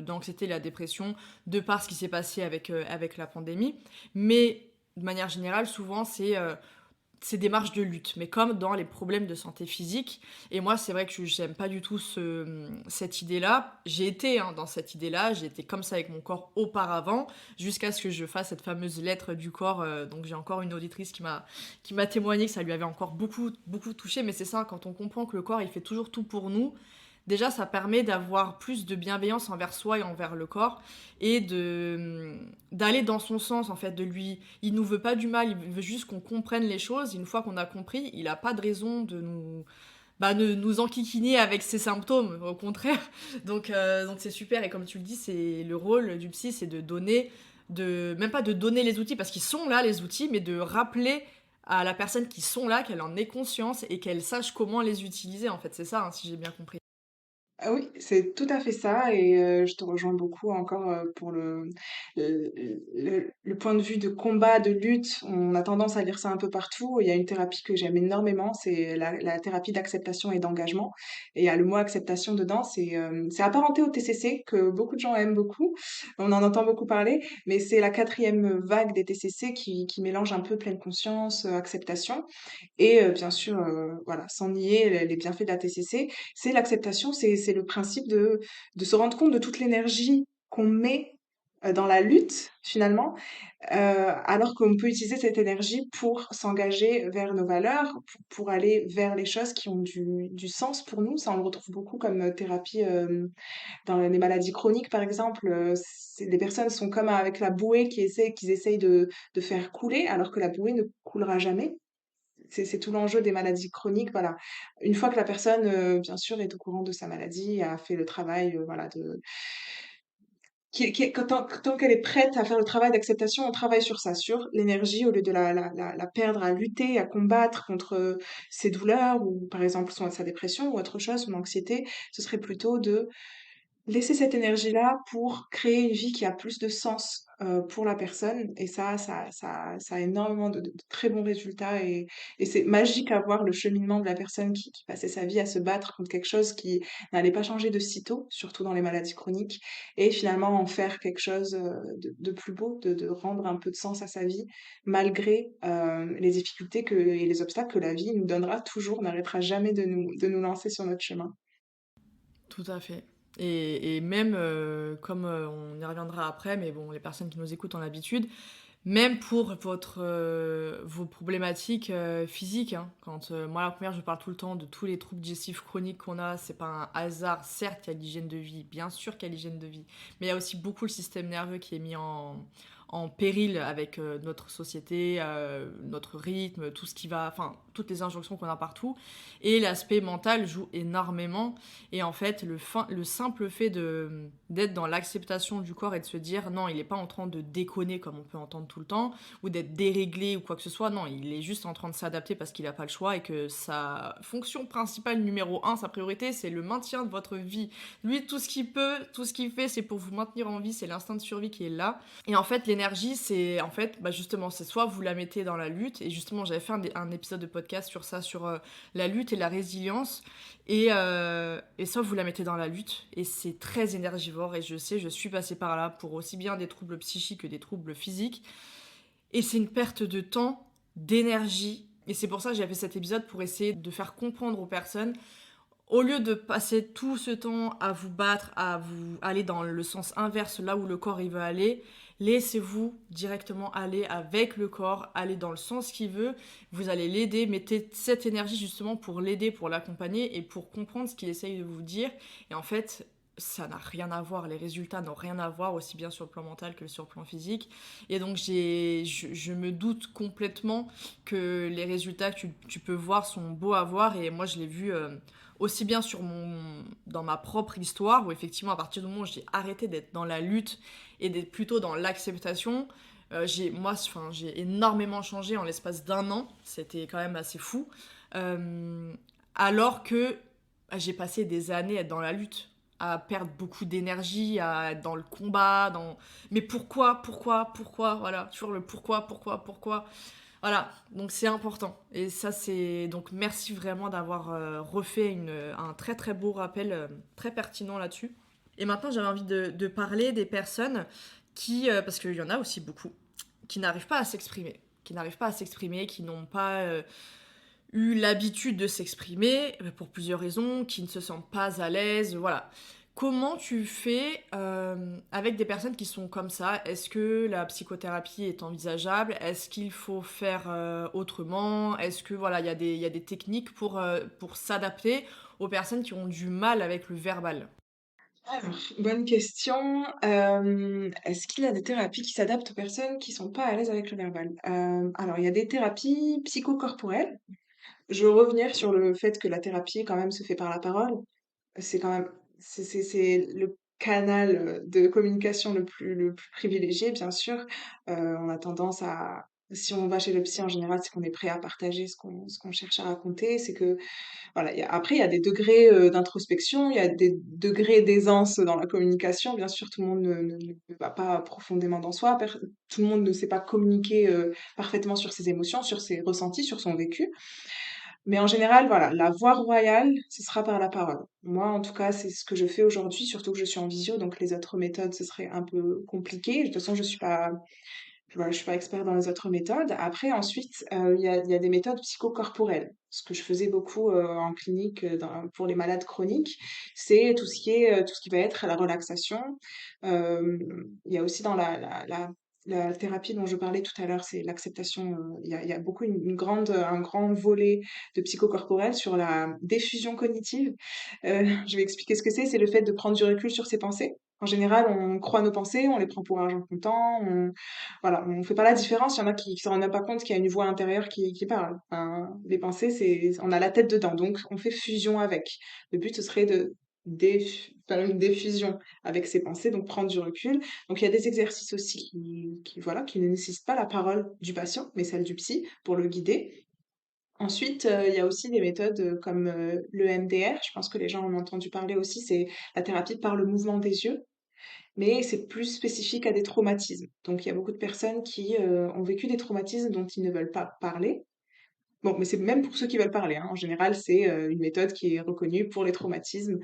d'anxiété et la dépression, de par ce qui s'est passé avec la pandémie, mais de manière générale souvent c'est des marches de lutte, mais comme dans les problèmes de santé physique. Et moi, c'est vrai que j'aime pas du tout cette idée-là. J'ai été dans cette idée-là, j'ai été comme ça avec mon corps auparavant, jusqu'à ce que je fasse cette fameuse lettre du corps. Donc j'ai encore une auditrice qui m'a témoigné que ça lui avait encore beaucoup, beaucoup touché. Mais c'est ça, quand on comprend que le corps, il fait toujours tout pour nous, déjà, ça permet d'avoir plus de bienveillance envers soi et envers le corps et d'aller dans son sens, en fait, de lui. Il nous veut pas du mal, il veut juste qu'on comprenne les choses. Une fois qu'on a compris, il a pas de raison de nous enquiquiner avec ses symptômes, au contraire. Donc c'est super. Et comme tu le dis, c'est le rôle du psy, c'est de donner, même pas de donner les outils, parce qu'ils sont là, les outils, mais de rappeler à la personne qui sont là, qu'elle en ait conscience et qu'elle sache comment les utiliser, en fait. C'est ça, si j'ai bien compris. Ah oui, c'est tout à fait ça et je te rejoins beaucoup encore, pour le point de vue de combat, de lutte. On a tendance à lire ça un peu partout. Il y a une thérapie que j'aime énormément, c'est la thérapie d'acceptation et d'engagement et il y a le mot acceptation dedans. C'est apparenté au TCC que beaucoup de gens aiment beaucoup. On en entend beaucoup parler, mais c'est la quatrième vague des TCC qui mélange un peu pleine conscience, acceptation et bien sûr, voilà, sans nier les bienfaits de la TCC, c'est l'acceptation, c'est le principe de se rendre compte de toute l'énergie qu'on met dans la lutte finalement, alors qu'on peut utiliser cette énergie pour s'engager vers nos valeurs, pour aller vers les choses qui ont du sens pour nous. Ça, on le retrouve beaucoup comme thérapie dans les maladies chroniques, par exemple. Les personnes sont comme avec la bouée qu'ils essayent de faire couler, alors que la bouée ne coulera jamais. C'est tout l'enjeu des maladies chroniques, voilà. Une fois que la personne, bien sûr, est au courant de sa maladie, a fait le travail, voilà, tant qu'elle est prête à faire le travail d'acceptation, on travaille sur ça, sur l'énergie, au lieu de la perdre à lutter, à combattre contre ses douleurs ou, par exemple, sa dépression ou autre chose, son anxiété. Ce serait plutôt de laisser cette énergie-là pour créer une vie qui a plus de sens pour la personne. Et ça a énormément de très bons résultats. Et c'est magique à voir le cheminement de la personne qui passait sa vie à se battre contre quelque chose qui n'allait pas changer de sitôt, surtout dans les maladies chroniques, et finalement en faire quelque chose de plus beau, de rendre un peu de sens à sa vie, malgré les difficultés et les obstacles que la vie nous donnera toujours, n'arrêtera jamais de nous lancer sur notre chemin. Tout à fait. Et même, comme on y reviendra après, mais bon, les personnes qui nous écoutent ont l'habitude, même pour vos problématiques physiques, hein. Quand moi, la première, je parle tout le temps de tous les troubles digestifs chroniques qu'on a, c'est pas un hasard. Certes, il y a l'hygiène de vie, bien sûr qu'il y a l'hygiène de vie, mais il y a aussi beaucoup le système nerveux qui est mis en péril avec notre société, notre rythme, tout ce qui va, enfin, toutes les injonctions qu'on a partout. Et l'aspect mental joue énormément. Et en fait, le simple fait d'être dans l'acceptation du corps et de se dire non, il n'est pas en train de déconner comme on peut entendre tout le temps, ou d'être déréglé ou quoi que ce soit. Non, il est juste en train de s'adapter parce qu'il n'a pas le choix et que sa fonction principale numéro 1, sa priorité, c'est le maintien de votre vie. Lui, tout ce qu'il peut, tout ce qu'il fait, c'est pour vous maintenir en vie, c'est l'instinct de survie qui est là. Et en fait, l'énergie, c'est en fait, justement, c'est soit vous la mettez dans la lutte, et justement, j'avais fait un épisode de podcast sur ça, sur la lutte et la résilience, et soit vous la mettez dans la lutte, et c'est très énergivore, et je sais, je suis passée par là pour aussi bien des troubles psychiques que des troubles physiques, et c'est une perte de temps, d'énergie, et c'est pour ça que j'ai fait cet épisode, pour essayer de faire comprendre aux personnes au lieu de passer tout ce temps à vous battre, à vous aller dans le sens inverse, là où le corps il veut aller, laissez-vous directement aller avec le corps, aller dans le sens qu'il veut. Vous allez l'aider, mettez cette énergie justement pour l'aider, pour l'accompagner et pour comprendre ce qu'il essaye de vous dire. Et en fait, ça n'a rien à voir, les résultats n'ont rien à voir, aussi bien sur le plan mental que sur le plan physique. Et donc je me doute complètement que les résultats que tu peux voir sont beaux à voir. Et moi, je l'ai vu aussi bien dans ma propre histoire, où effectivement, à partir du moment où j'ai arrêté d'être dans la lutte et d'être plutôt dans l'acceptation, j'ai énormément changé en l'espace d'un an. C'était quand même assez fou. Euh, alors que j'ai passé des années à être dans la lutte, à perdre beaucoup d'énergie, à être dans le combat, mais pourquoi, voilà, toujours le pourquoi. Voilà, donc c'est important. Et ça, c'est. Donc merci vraiment d'avoir refait un très très beau rappel, très pertinent là-dessus. Et maintenant, j'avais envie de parler des personnes parce qu'il y en a aussi beaucoup, qui n'arrivent pas à s'exprimer. Qui n'ont pas eu l'habitude de s'exprimer pour plusieurs raisons, qui ne se sentent pas à l'aise, voilà. Comment tu fais avec des personnes qui sont comme ça? Est-ce que la psychothérapie est envisageable? Est-ce qu'il faut faire autrement? Est-ce que voilà, il y a des techniques pour s'adapter aux personnes qui ont du mal avec le verbal? Alors, bonne question. Est-ce qu'il y a des thérapies qui s'adaptent aux personnes qui sont pas à l'aise avec le verbal? Alors, il y a des thérapies psychocorporelles. Je veux revenir sur le fait que la thérapie, quand même, se fait par la parole. C'est quand même, c'est le canal de communication le plus privilégié, bien sûr. On a tendance à, si on va chez le psy en général, c'est qu'on est prêt à partager ce qu'on cherche à raconter. C'est que voilà, après, il y a des degrés d'introspection, il y a des degrés d'aisance dans la communication. Bien sûr, tout le monde ne va pas profondément dans soi, tout le monde ne sait pas communiquer parfaitement sur ses émotions, sur ses ressentis, sur son vécu. Mais en général, voilà, la voie royale, ce sera par la parole. Moi, en tout cas, c'est ce que je fais aujourd'hui, surtout que je suis en visio, donc les autres méthodes, ce serait un peu compliqué. De toute façon, voilà, je suis pas expert dans les autres méthodes. Après, ensuite, il y a des méthodes psychocorporelles. Ce que je faisais beaucoup en clinique pour les malades chroniques, c'est tout ce qui va être la relaxation. Euh, il y a aussi dans la thérapie dont je parlais tout à l'heure, c'est l'acceptation. Il y a beaucoup un grand volet de psychocorporel sur la diffusion cognitive. Je vais expliquer ce que c'est. C'est le fait de prendre du recul sur ses pensées. En général, on croit nos pensées, on les prend pour argent comptant, voilà, on fait pas la différence. Il y en a qui se rendent même pas compte qu'il y a une voix intérieure qui parle. Enfin, les pensées, on a la tête dedans, donc on fait fusion avec. Le but, ce serait de faire une diffusion avec ses pensées, donc prendre du recul. Donc il y a des exercices aussi voilà, qui ne nécessitent pas la parole du patient, mais celle du psy pour le guider. Ensuite, il y a aussi des méthodes comme le MDR. Je pense que les gens en ont entendu parler aussi. C'est la thérapie par le mouvement des yeux, mais c'est plus spécifique à des traumatismes. Donc il y a beaucoup de personnes qui ont vécu des traumatismes dont ils ne veulent pas parler. Bon, mais c'est même pour ceux qui veulent parler, hein. En général, c'est une méthode qui est reconnue pour les traumatismes,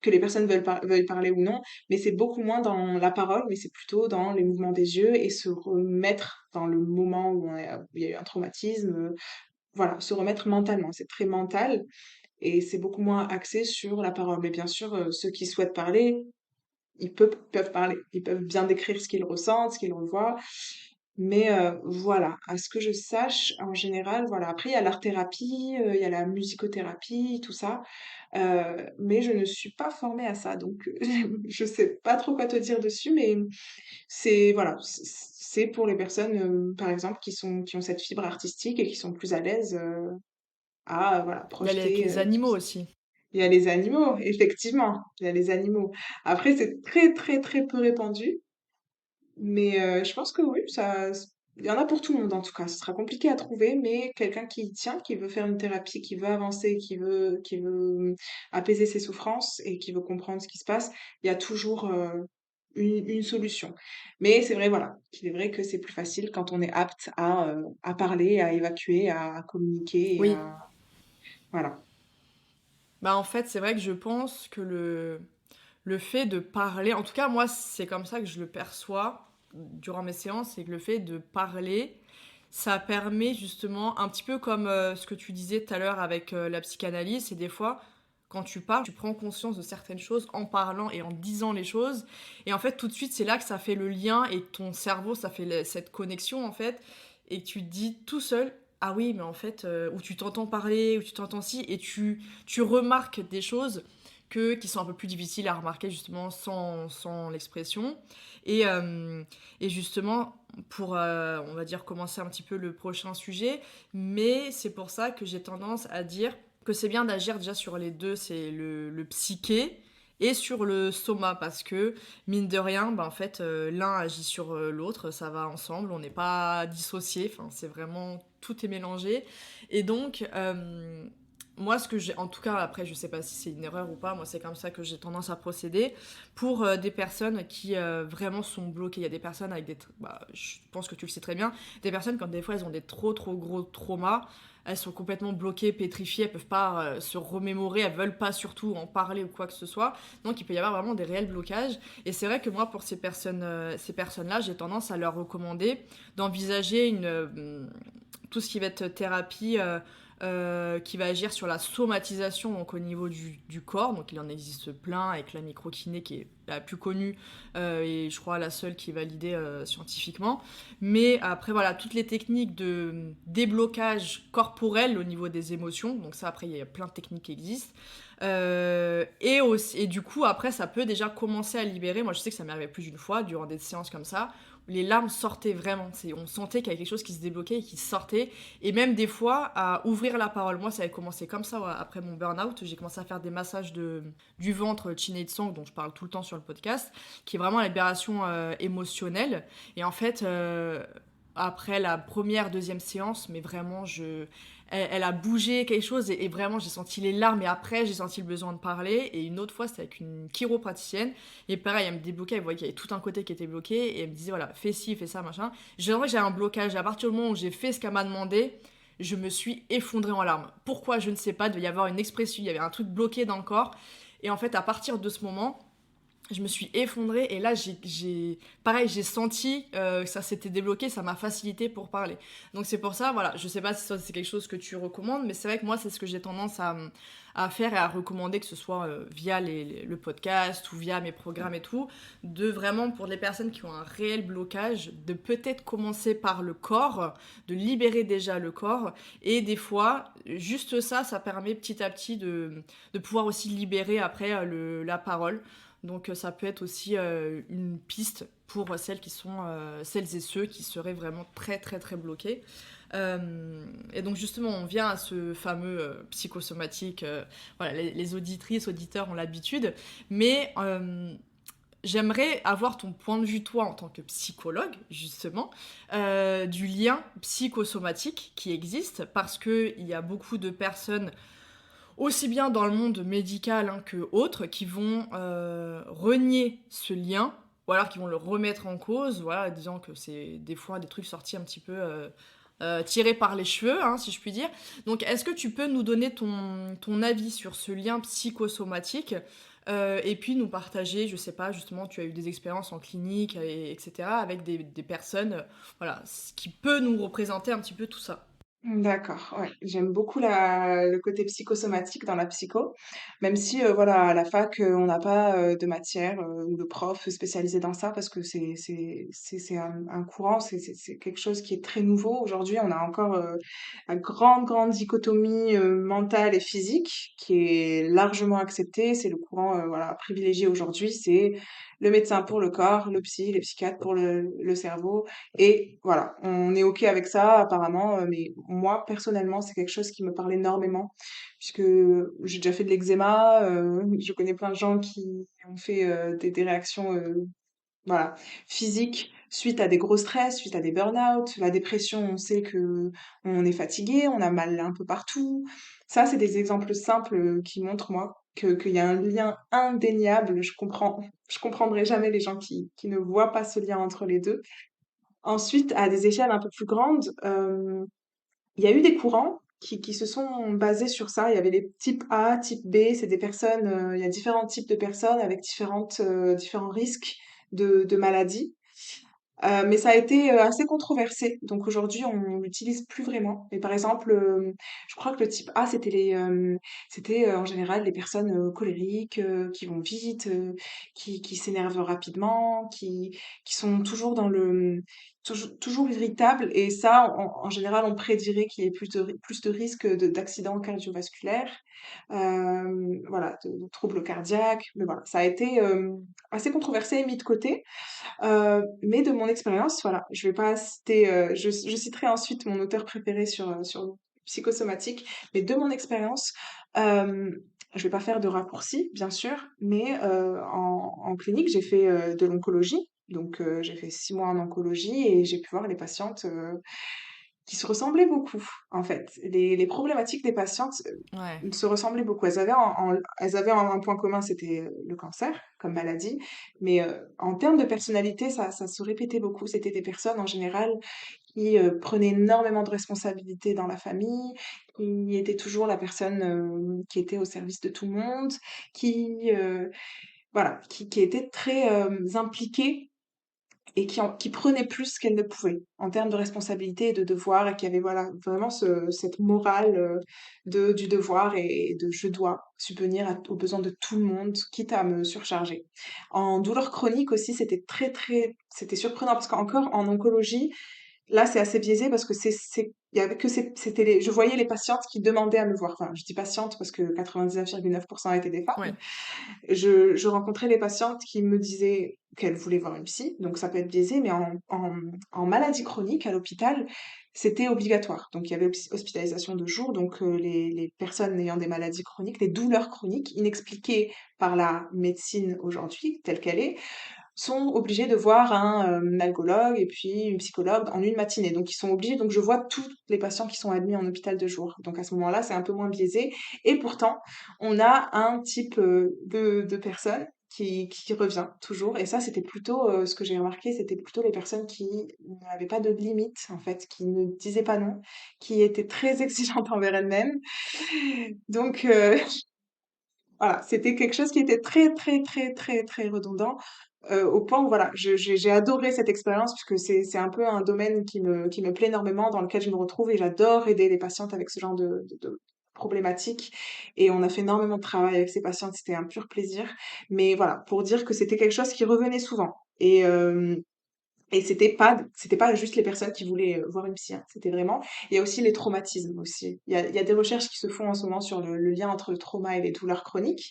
que les personnes veuillent parler ou non, mais c'est beaucoup moins dans la parole, mais c'est plutôt dans les mouvements des yeux et se remettre dans le moment où il y a eu un traumatisme. Voilà, se remettre mentalement. C'est très mental et c'est beaucoup moins axé sur la parole. Mais bien sûr, ceux qui souhaitent parler, ils peuvent parler. Ils peuvent bien décrire ce qu'ils ressentent, ce qu'ils revoient. Mais voilà, à ce que je sache, en général, voilà. Après, il y a l'art-thérapie, il y a la musicothérapie, tout ça. Mais je ne suis pas formée à ça, donc je sais pas trop quoi te dire dessus, mais voilà, c'est pour les personnes, par exemple, qui ont cette fibre artistique et qui sont plus à l'aise à voilà, Il y a avec projeter. les animaux aussi. Il y a les animaux, effectivement, il y a les animaux. Après, c'est très très très peu répandu. Mais je pense que oui, il y en a pour tout le monde en tout cas. Ce sera compliqué à trouver, mais quelqu'un qui y tient, qui veut faire une thérapie, qui veut avancer, qui veut apaiser ses souffrances et qui veut comprendre ce qui se passe, il y a toujours une solution. Mais c'est vrai, voilà, qu'il est vrai que c'est plus facile quand on est apte à parler, à évacuer, à communiquer et Oui. à... Voilà. Bah en fait, c'est vrai que je pense que le fait de parler, en tout cas moi c'est comme ça que je le perçois durant mes séances, c'est que le fait de parler, ça permet justement, un petit peu comme ce que tu disais tout à l'heure avec la psychanalyse, c'est des fois quand tu parles, tu prends conscience de certaines choses en parlant et en disant les choses. Et en fait, tout de suite, c'est là que ça fait le lien et ton cerveau, ça fait cette connexion, en fait. Et tu te dis tout seul, ah oui, mais en fait, ou tu t'entends parler, ou tu t'entends si, et tu remarques des choses qui sont un peu plus difficiles à remarquer, justement, sans l'expression. Et, euh, et justement, pour, on va dire, commencer un petit peu le prochain sujet, mais c'est pour ça que j'ai tendance à dire que c'est bien d'agir déjà sur les deux, c'est le psyché et sur le soma, parce que mine de rien, bah, en fait, l'un agit sur l'autre, ça va ensemble, on n'est pas dissociés, enfin, c'est vraiment, tout est mélangé. Et donc, moi, ce que j'ai, en tout cas, après, je sais pas si c'est une erreur ou pas, moi, c'est comme ça que j'ai tendance à procéder. Pour des personnes qui vraiment sont bloquées, il y a des personnes avec bah, je pense que tu le sais très bien, des personnes, quand des fois, elles ont des trop gros traumas, elles sont complètement bloquées, pétrifiées, elles peuvent pas se remémorer, elles veulent pas surtout en parler ou quoi que ce soit. Donc il peut y avoir vraiment des réels blocages. Et c'est vrai que moi, pour ces personnes-là, j'ai tendance à leur recommander d'envisager tout ce qui va être thérapie, qui va agir sur la somatisation, donc au niveau du corps. Donc il en existe plein, avec la microkiné qui est la plus connue et je crois la seule qui est validée scientifiquement. Mais après voilà, toutes les techniques de déblocage corporel au niveau des émotions, donc ça après il y a plein de techniques qui existent. Et du coup après ça peut déjà commencer à libérer. Moi je sais que ça m'est arrivé plus d'une fois durant des séances comme ça, où les larmes sortaient vraiment. On sentait qu'il y avait quelque chose qui se débloquait et qui sortait. Et même des fois, à ouvrir la parole. Moi, ça avait commencé comme ça ouais, après mon burn-out. J'ai commencé à faire des massages du ventre, Chin Tsang, dont je parle tout le temps sur le podcast, qui est vraiment la libération émotionnelle. Et en fait, après la première, deuxième séance, mais vraiment, elle a bougé quelque chose et vraiment j'ai senti les larmes et après j'ai senti le besoin de parler. Et une autre fois c'était avec une chiropraticienne et pareil elle me débloquait, elle voyait qu'il y avait tout un côté qui était bloqué et elle me disait voilà fais ci, fais ça, machin. J'ai vrai que j'avais un blocage et à partir du moment où j'ai fait ce qu'elle m'a demandé, je me suis effondrée en larmes. Pourquoi je ne sais pas, il devait y avoir une expression, il y avait un truc bloqué dans le corps. Et en fait à partir de ce moment, je me suis effondrée et là pareil j'ai senti que ça s'était débloqué, ça m'a facilité pour parler. Donc c'est pour ça voilà, je sais pas si c'est quelque chose que tu recommandes, mais c'est vrai que moi c'est ce que j'ai tendance à faire et à recommander, que ce soit via le podcast ou via mes programmes et tout, de vraiment pour les personnes qui ont un réel blocage, de peut-être commencer par le corps, de libérer déjà le corps, et des fois juste ça permet petit à petit de pouvoir aussi libérer après la parole. Donc ça peut être aussi une piste pour celles et ceux qui seraient vraiment très bloqués. Et donc justement, on vient à ce fameux psychosomatique. Voilà, les auditrices, auditeurs ont l'habitude, mais j'aimerais avoir ton point de vue, toi, en tant que psychologue, justement, du lien psychosomatique qui existe, parce qu'il y a beaucoup de personnes aussi bien dans le monde médical hein, que autres, qui vont renier ce lien, ou alors qui vont le remettre en cause, voilà, disant que c'est des fois des trucs sortis un petit peu tirés par les cheveux, hein, si je puis dire. Donc, est-ce que tu peux nous donner ton avis sur ce lien psychosomatique et puis nous partager, je sais pas, justement, tu as eu des expériences en clinique, etc., avec des personnes, voilà, ce qui peut nous représenter un petit peu tout ça. D'accord, ouais. J'aime beaucoup le côté psychosomatique dans la psycho, même si voilà, à la fac, on n'a pas de matière ou de prof spécialisé dans ça parce que c'est un courant, c'est quelque chose qui est très nouveau. Aujourd'hui, on a encore une grande dichotomie mentale et physique qui est largement acceptée. C'est le courant voilà, privilégié aujourd'hui. C'est le médecin pour le corps, le psy, les psychiatres pour le cerveau. Et voilà, on est OK avec ça apparemment, mais moi personnellement, c'est quelque chose qui me parle énormément puisque j'ai déjà fait de l'eczéma, je connais plein de gens qui ont fait des réactions voilà, physiques suite à des gros stress, suite à des burn-out. La dépression, on sait que on est fatigué, on a mal un peu partout. Ça, c'est des exemples simples qui montrent moi qu'il y a un lien indéniable. Je comprendrai jamais les gens qui ne voient pas ce lien entre les deux. Ensuite, à des échelles un peu plus grandes, il y a eu des courants qui se sont basés sur ça. Il y avait les type A, type B, c'est des personnes, il y a différents types de personnes avec différents risques de maladies. Mais ça a été, assez controversé. Donc aujourd'hui, on l'utilise plus vraiment. Mais par exemple, je crois que le type A, c'était, en général les personnes, colériques, qui vont vite, qui s'énervent rapidement, qui sont toujours dans toujours irritables et ça, en général, on prédirait qu'il y ait plus de risques d'accidents cardiovasculaires, voilà, de troubles cardiaques. Mais voilà, ça a été, assez controversé et mis de côté. Mais de mon expérience, voilà, je vais pas citer, je citerai ensuite mon auteur préféré sur le psychosomatique, mais de mon expérience, je vais pas faire de raccourci, bien sûr, mais en clinique, j'ai fait de l'oncologie. Donc, j'ai fait 6 mois en oncologie et j'ai pu voir les patientes qui se ressemblaient beaucoup, en fait. Les problématiques des patientes Ouais. se ressemblaient beaucoup. Elles avaient un point commun, c'était le cancer comme maladie, mais en termes de personnalité, ça se répétait beaucoup. C'était des personnes en général qui prenaient énormément de responsabilités dans la famille, qui étaient toujours la personne qui était au service de tout le monde, voilà, qui étaient très impliquées et qui prenait plus qu'elle ne pouvait en termes de responsabilité et de devoir et qui avait voilà vraiment cette morale du devoir et de je dois subvenir aux besoins de tout le monde, quitte à me surcharger. En douleur chronique aussi, c'était surprenant parce qu'encore en oncologie, là c'est assez biaisé parce que il y avait que je voyais les patientes qui demandaient à me voir. Enfin, je dis patientes parce que 99,9% étaient des femmes. Ouais. Je rencontrais les patientes qui me disaient qu'elles voulaient voir une psy, donc ça peut être biaisé, mais en maladie chronique à l'hôpital, c'était obligatoire. Donc il y avait hospitalisation de jour, donc les personnes ayant des maladies chroniques, des douleurs chroniques inexpliquées par la médecine aujourd'hui, telle qu'elle est, sont obligées de voir un algologue et puis une psychologue en une matinée. Donc ils sont obligés, donc je vois tous les patients qui sont admis en hôpital de jour. Donc à ce moment-là, c'est un peu moins biaisé. Et pourtant, on a un type de personne qui revient toujours. Et ça, c'était plutôt, ce que j'ai remarqué, c'était plutôt les personnes qui n'avaient pas de limite, en fait, qui ne disaient pas non, qui étaient très exigeantes envers elles-mêmes. Donc, voilà, c'était quelque chose qui était très, très, très, très, très redondant, au point où voilà, j'ai adoré cette expérience puisque c'est un peu un domaine qui me plaît énormément, dans lequel je me retrouve et j'adore aider les patientes avec ce genre de problématiques et on a fait énormément de travail avec ces patientes, c'était un pur plaisir. Mais voilà, pour dire que c'était quelque chose qui revenait souvent et c'était pas juste les personnes qui voulaient voir une psy, hein, c'était vraiment. Il y a aussi les traumatismes aussi. Il y a des recherches qui se font en ce moment sur le lien entre le trauma et les douleurs chroniques.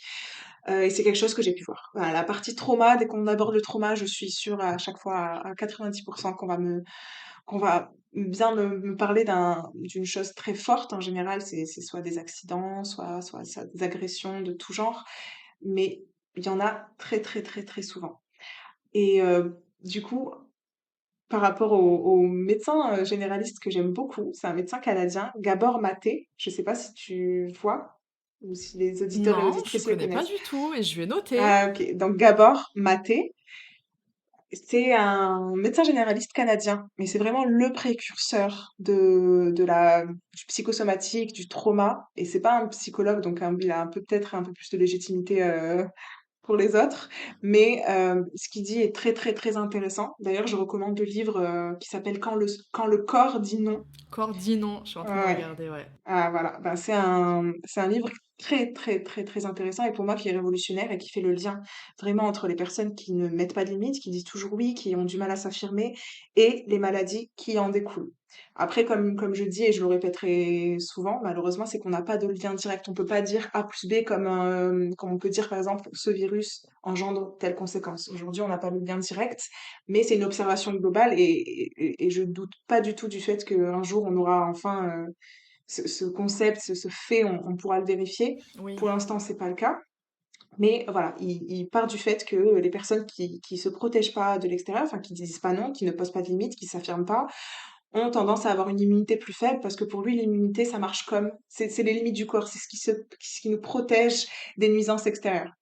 Et c'est quelque chose que j'ai pu voir. Voilà, la partie trauma, dès qu'on aborde le trauma, je suis sûre à chaque fois à 90% qu'on va bien me parler d'une chose très forte. En général, c'est soit des accidents, soit des agressions de tout genre. Mais il y en a très, très, très, très souvent. Et du coup, par rapport au médecin généraliste que j'aime beaucoup, c'est un médecin canadien, Gabor Maté. Je sais pas si tu vois ou si les auditeurs et Non, je auditrices le connais pas connaissent. du tout et je vais noter. Ah, ok. Donc Gabor Maté, c'est un médecin généraliste canadien, mais c'est vraiment le précurseur du psychosomatique, du trauma. Et c'est pas un psychologue, donc il a peut-être un peu plus de légitimité pour les autres. Mais ce qu'il dit est très, très, très intéressant. D'ailleurs, je recommande le livre qui s'appelle Quand le corps dit non. Cordinon, je suis en train de Ouais. regarder, ouais. Ah, voilà. Ben, c'est un livre très, très, très, très intéressant et pour moi qui est révolutionnaire et qui fait le lien vraiment entre les personnes qui ne mettent pas de limites, qui disent toujours oui, qui ont du mal à s'affirmer et les maladies qui en découlent. Après, comme je dis et je le répéterai souvent, malheureusement, c'est qu'on n'a pas de lien direct. On peut pas dire A plus B comme on peut dire par exemple ce virus engendre telle conséquence. Aujourd'hui, on n'a pas le lien direct, mais c'est une observation globale et je doute pas du tout du fait qu'un jour on aura enfin ce concept, ce fait, on pourra le vérifier. Oui. Pour l'instant, c'est pas le cas. Mais voilà, il part du fait que les personnes qui se protègent pas de l'extérieur, enfin qui disent pas non, qui ne posent pas de limites, qui s'affirment pas, ont tendance à avoir une immunité plus faible parce que pour lui, l'immunité, ça marche comme, c'est les limites du corps, c'est ce qui nous protège des nuisances extérieures.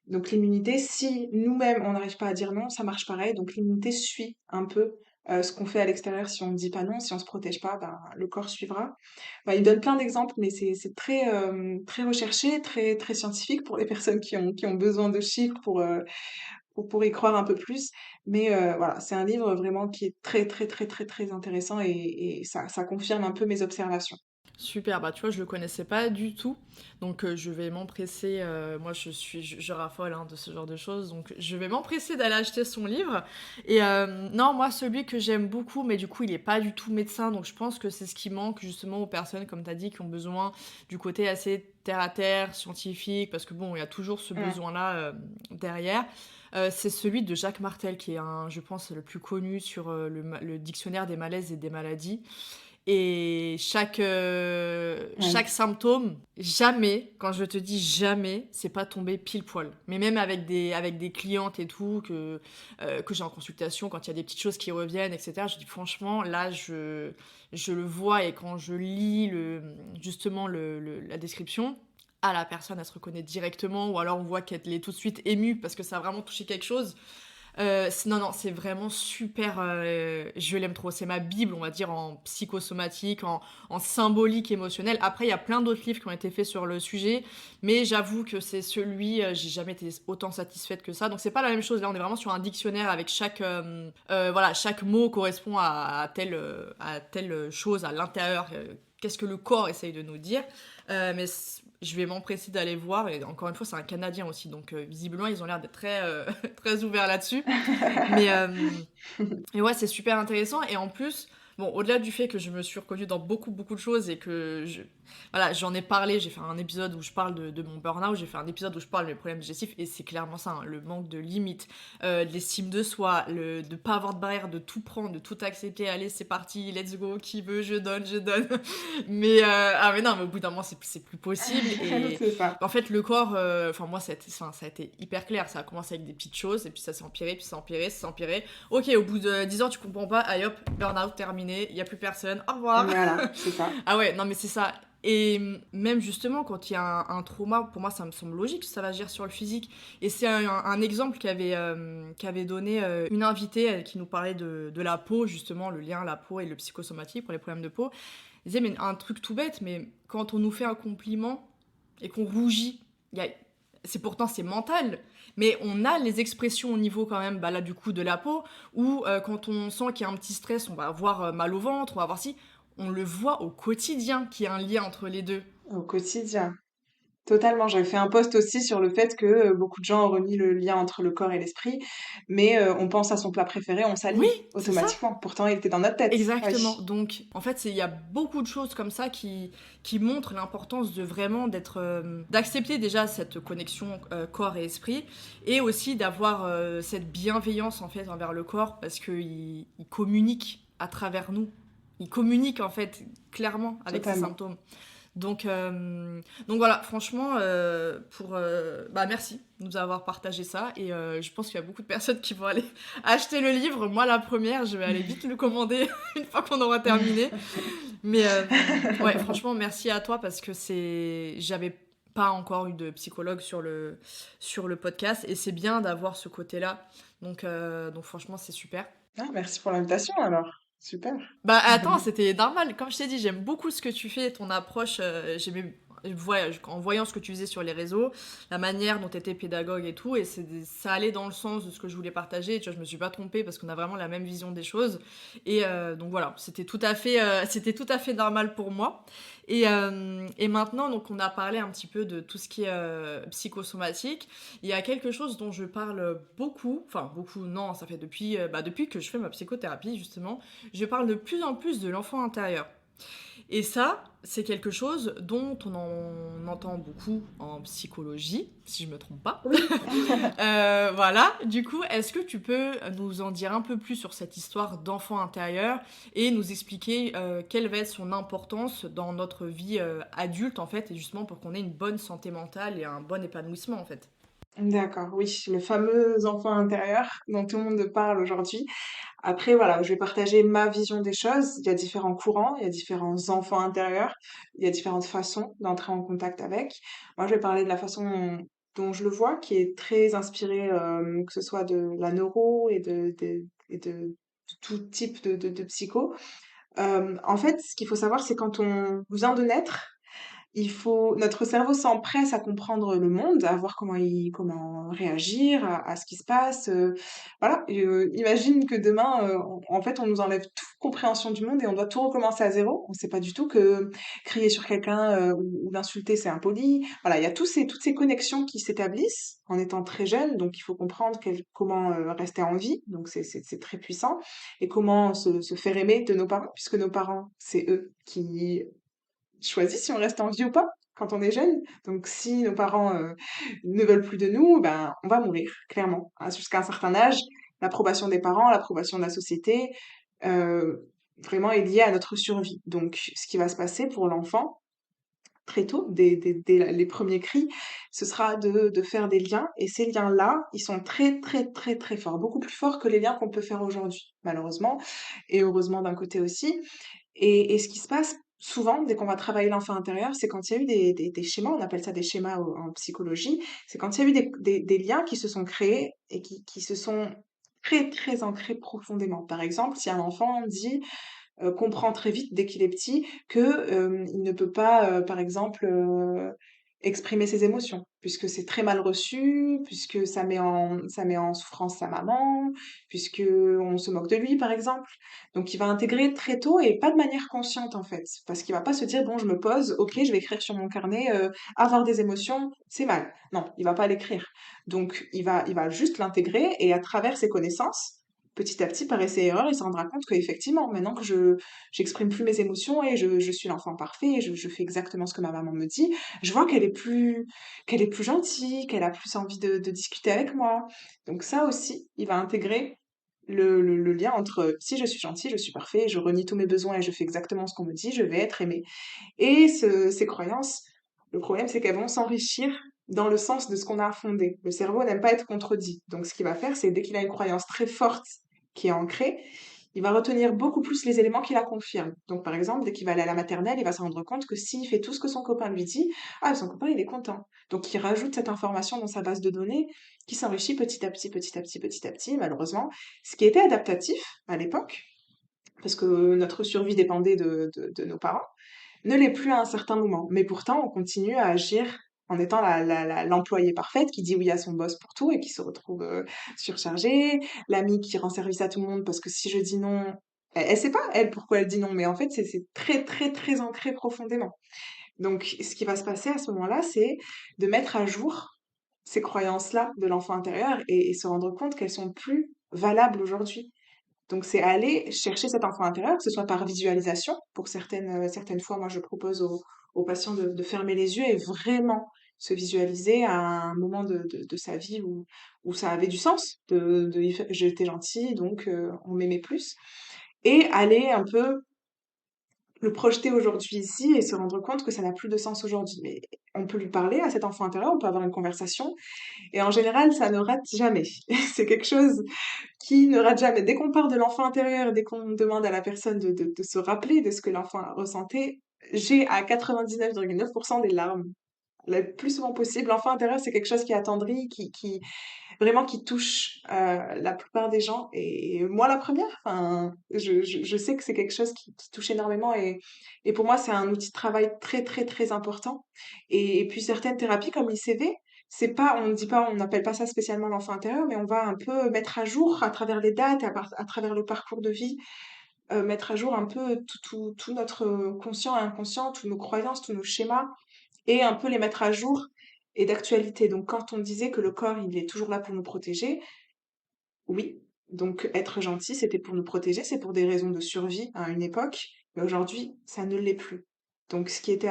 Donc l'immunité, si nous-mêmes on n'arrive pas à dire non, ça marche pareil. Donc l'immunité suit un peu ce qu'on fait à l'extérieur. Si on ne dit pas non, si on se protège pas, ben, le corps suivra. Enfin, il donne plein d'exemples, mais c'est très très recherché, très très scientifique pour les personnes qui ont besoin de chiffres pour y croire un peu plus. Mais voilà, c'est un livre vraiment qui est très, très, très, très, très intéressant et ça confirme un peu mes observations. Super, bah, tu vois, je le connaissais pas du tout, donc je vais m'empresser, moi je raffole, hein, de ce genre de choses, donc je vais m'empresser d'aller acheter son livre et non, moi celui que j'aime beaucoup, mais du coup il est pas du tout médecin, donc je pense que c'est ce qui manque justement aux personnes, comme tu as dit, qui ont besoin du côté assez terre à terre, scientifique, parce que bon, il y a toujours ce Mmh. besoin-là, derrière. C'est celui de Jacques Martel qui est un je pense le plus connu sur, le dictionnaire des malaises et des maladies. Et Ouais. chaque symptôme, jamais, quand je te dis jamais, c'est pas tombé pile poil. Mais même avec des clientes et tout, que j'ai en consultation, quand il y a des petites choses qui reviennent, etc., je dis franchement, là, je le vois et quand je lis justement la description, ah, la personne, elle se reconnaît directement, ou alors on voit qu'elle est tout de suite émue parce que ça a vraiment touché quelque chose. Non, non, c'est vraiment super. Je l'aime trop. C'est ma Bible, on va dire, en psychosomatique, en symbolique émotionnelle. Après, il y a plein d'autres livres qui ont été faits sur le sujet, mais j'avoue que c'est celui, j'ai jamais été autant satisfaite que ça. Donc, c'est pas la même chose. Là, on est vraiment sur un dictionnaire avec voilà, chaque mot correspond à telle chose à l'intérieur. Qu'est-ce que le corps essaye de nous dire. Je vais m'empresser d'aller voir. Et encore une fois, c'est un Canadien aussi. Donc, visiblement, ils ont l'air d'être très, très ouverts là-dessus. Mais et ouais, c'est super intéressant. Et en plus, bon, au-delà du fait que je me suis reconnue dans beaucoup, beaucoup de choses et voilà, j'en ai parlé, j'ai fait un épisode où je parle de mon burn-out, j'ai fait un épisode où je parle de mes problèmes digestifs, et c'est clairement ça, hein, le manque de limites, de l'estime de soi, de pas avoir de barrière, de tout prendre, de tout accepter, allez, c'est parti, let's go, qui veut, je donne, je donne. Mais non, mais au bout d'un moment, c'est plus possible. Et C'est ça. en fait, le corps, enfin, moi, ça a été hyper clair. Ça a commencé avec des petites choses, et puis ça s'est empiré, puis ça s'est empiré, ça s'est empiré. Ok, au bout de 10 ans, tu comprends pas, allez hop, burn-out terminé, il y a plus personne, au revoir. Voilà, c'est ça. Ah ouais, non mais c'est ça. Et même justement, quand il y a un trauma, pour moi, ça me semble logique que ça va agir sur le physique. Et c'est un exemple qu'avait donné une invitée qui nous parlait de la peau, justement, le lien la peau et le psychosomatique pour les problèmes de peau. Elle disait, mais un truc tout bête, mais quand on nous fait un compliment et qu'on rougit, il y a, c'est mental, mais on a les expressions au niveau quand même, bah là du coup de la peau, ou quand on sent qu'il y a un petit stress, on va avoir mal au ventre, on va avoir si, on le voit au quotidien qu'il y a un lien entre les deux. Au quotidien. Totalement. J'avais fait un post aussi sur le fait que beaucoup de gens ont remis le lien entre le corps et l'esprit, mais on pense à son plat préféré, on Oui, salive c'est ça. automatiquement. Pourtant, il était dans notre tête. Exactement. Oui. Donc, en fait, il y a beaucoup de choses comme ça qui montrent l'importance de vraiment d'accepter déjà cette connexion corps et esprit, et aussi d'avoir cette bienveillance en fait envers le corps parce qu'il communique à travers nous. Il communique en fait clairement avec ses Totalement. symptômes. Donc voilà, franchement, bah merci de nous avoir partagé ça. Et je pense qu'il y a beaucoup de personnes qui vont aller acheter le livre. Moi, la première, je vais aller vite le commander une fois qu'on aura terminé. Mais ouais, franchement, merci à toi parce que j'avais pas encore eu de psychologue sur le podcast et c'est bien d'avoir ce côté-là. Donc franchement, c'est super. Ah, merci pour l'invitation alors. Super. Bah attends, c'était normal. Comme je t'ai dit, j'aime beaucoup ce que tu fais, ton approche. J'aimais, en voyant ce que tu faisais sur les réseaux, la manière dont tu étais pédagogue et tout, et ça allait dans le sens de ce que je voulais partager. Tu vois, je me suis pas trompée parce qu'on a vraiment la même vision des choses. Et donc voilà, c'était tout à fait normal pour moi. Et maintenant, donc on a parlé un petit peu de tout ce qui est psychosomatique. Il y a quelque chose dont je parle beaucoup, enfin beaucoup, non, ça fait depuis que je fais ma psychothérapie justement. Je parle de plus en plus de l'enfant intérieur. Et ça, c'est quelque chose dont on en entend beaucoup en psychologie, si je me trompe pas. Oui. Voilà, du coup, est-ce que tu peux nous en dire un peu plus sur cette histoire d'enfant intérieur et nous expliquer quelle va être son importance dans notre vie adulte, en fait, et justement pour qu'on ait une bonne santé mentale et un bon épanouissement, en fait. D'accord, oui, le fameux enfant intérieur dont tout le monde parle aujourd'hui. Après, voilà, je vais partager ma vision des choses. Il y a différents courants, il y a différents enfants intérieurs, il y a différentes façons d'entrer en contact avec. Moi, je vais parler de la façon dont je le vois, qui est très inspirée, que ce soit de la neuro et de tout type de psycho. En fait, ce qu'il faut savoir, c'est quand on vient de naître, notre cerveau s'empresse à comprendre le monde, à voir comment réagir à ce qui se passe. Voilà. Imagine que demain, en fait, on nous enlève toute compréhension du monde et on doit tout recommencer à zéro. On ne sait pas du tout que crier sur quelqu'un ou l'insulter, c'est impoli. Voilà, il y a toutes ces connexions qui s'établissent en étant très jeune. Donc, il faut comprendre comment rester en vie. Donc, c'est très puissant. Et comment se faire aimer de nos parents, puisque nos parents, c'est eux qui choisissent si on reste en vie ou pas quand on est jeune. Donc, si nos parents ne veulent plus de nous, ben, on va mourir, clairement. Jusqu'à un certain âge, l'approbation des parents, l'approbation de la société, euh, vraiment est liée à notre survie. Donc, ce qui va se passer pour l'enfant, très tôt, dès les premiers cris, ce sera de faire des liens. Et ces liens-là, ils sont très, très, très, très forts. Beaucoup plus forts que les liens qu'on peut faire aujourd'hui, malheureusement. Et heureusement d'un côté aussi. Et ce qui se passe souvent, dès qu'on va travailler l'enfant intérieur, c'est quand il y a eu des schémas, on appelle ça des schémas en psychologie, c'est quand il y a eu des liens qui se sont créés et qui se sont très, très ancrés profondément. Par exemple, si un enfant dit comprend très vite dès qu'il est petit que il ne peut pas, par exemple, exprimer ses émotions, puisque c'est très mal reçu, puisque ça met en souffrance sa maman, puisque on se moque de lui, par exemple. Donc il va intégrer très tôt et pas de manière consciente en fait, parce qu'il va pas se dire bon je me pose, ok je vais écrire sur mon carnet avoir des émotions c'est mal. Non, il va pas l'écrire. Donc il va juste l'intégrer et à travers ses connaissances petit à petit, par essai et erreur, il se rendra compte qu'effectivement, maintenant que j'exprime plus mes émotions et je suis l'enfant parfait et je fais exactement ce que ma maman me dit, je vois qu'elle est plus gentille, qu'elle a plus envie de discuter avec moi. Donc ça aussi, il va intégrer le lien entre si je suis gentil, je suis parfait, je renie tous mes besoins et je fais exactement ce qu'on me dit, je vais être aimé. Et ces croyances, le problème, c'est qu'elles vont s'enrichir dans le sens de ce qu'on a fondé. Le cerveau n'aime pas être contredit. Donc, ce qu'il va faire, c'est dès qu'il a une croyance très forte qui est ancrée, il va retenir beaucoup plus les éléments qui la confirment. Donc, par exemple, dès qu'il va aller à la maternelle, il va se rendre compte que s'il fait tout ce que son copain lui dit, ah, son copain, il est content. Donc, il rajoute cette information dans sa base de données qui s'enrichit petit à petit, petit à petit, petit à petit, malheureusement. Ce qui était adaptatif à l'époque, parce que notre survie dépendait de nos parents, ne l'est plus à un certain moment. Mais pourtant, on continue à agir en étant l'employée parfaite qui dit oui à son boss pour tout et qui se retrouve surchargée, l'amie qui rend service à tout le monde parce que si je dis non, elle sait pas, elle, pourquoi elle dit non, mais en fait, c'est très, très, très ancré profondément. Donc, ce qui va se passer à ce moment-là, c'est de mettre à jour ces croyances-là de l'enfant intérieur et se rendre compte qu'elles sont plus valables aujourd'hui. Donc, c'est aller chercher cet enfant intérieur, que ce soit par visualisation. Pour certaines fois, moi, je propose aux patients de fermer les yeux et vraiment se visualiser à un moment de sa vie où ça avait du sens. J'étais gentille, donc on m'aimait plus. Et aller un peu le projeter aujourd'hui ici et se rendre compte que ça n'a plus de sens aujourd'hui. Mais on peut lui parler à cet enfant intérieur, on peut avoir une conversation, et en général, ça ne rate jamais. C'est quelque chose qui ne rate jamais. Dès qu'on parle de l'enfant intérieur, dès qu'on demande à la personne de se rappeler de ce que l'enfant ressentait, j'ai à 99,9% des larmes. Le plus souvent possible. L'enfant intérieur, c'est quelque chose qui attendrit, vraiment qui touche la plupart des gens. Et moi, la première, enfin, je sais que c'est quelque chose qui touche énormément. Et pour moi, c'est un outil de travail très, très, très important. Et puis certaines thérapies comme l'ICV, c'est pas, on ne dit pas, on n'appelle pas ça spécialement l'enfant intérieur, mais on va un peu mettre à jour à travers les dates, à travers le parcours de vie, mettre à jour un peu tout notre conscient et inconscient, tous nos croyances, tous nos schémas, et un peu les mettre à jour et d'actualité. Donc quand on disait que le corps, il est toujours là pour nous protéger, oui. Donc être gentil, c'était pour nous protéger, c'est pour des raisons de survie à une époque, mais aujourd'hui, ça ne l'est plus. Donc ce qui était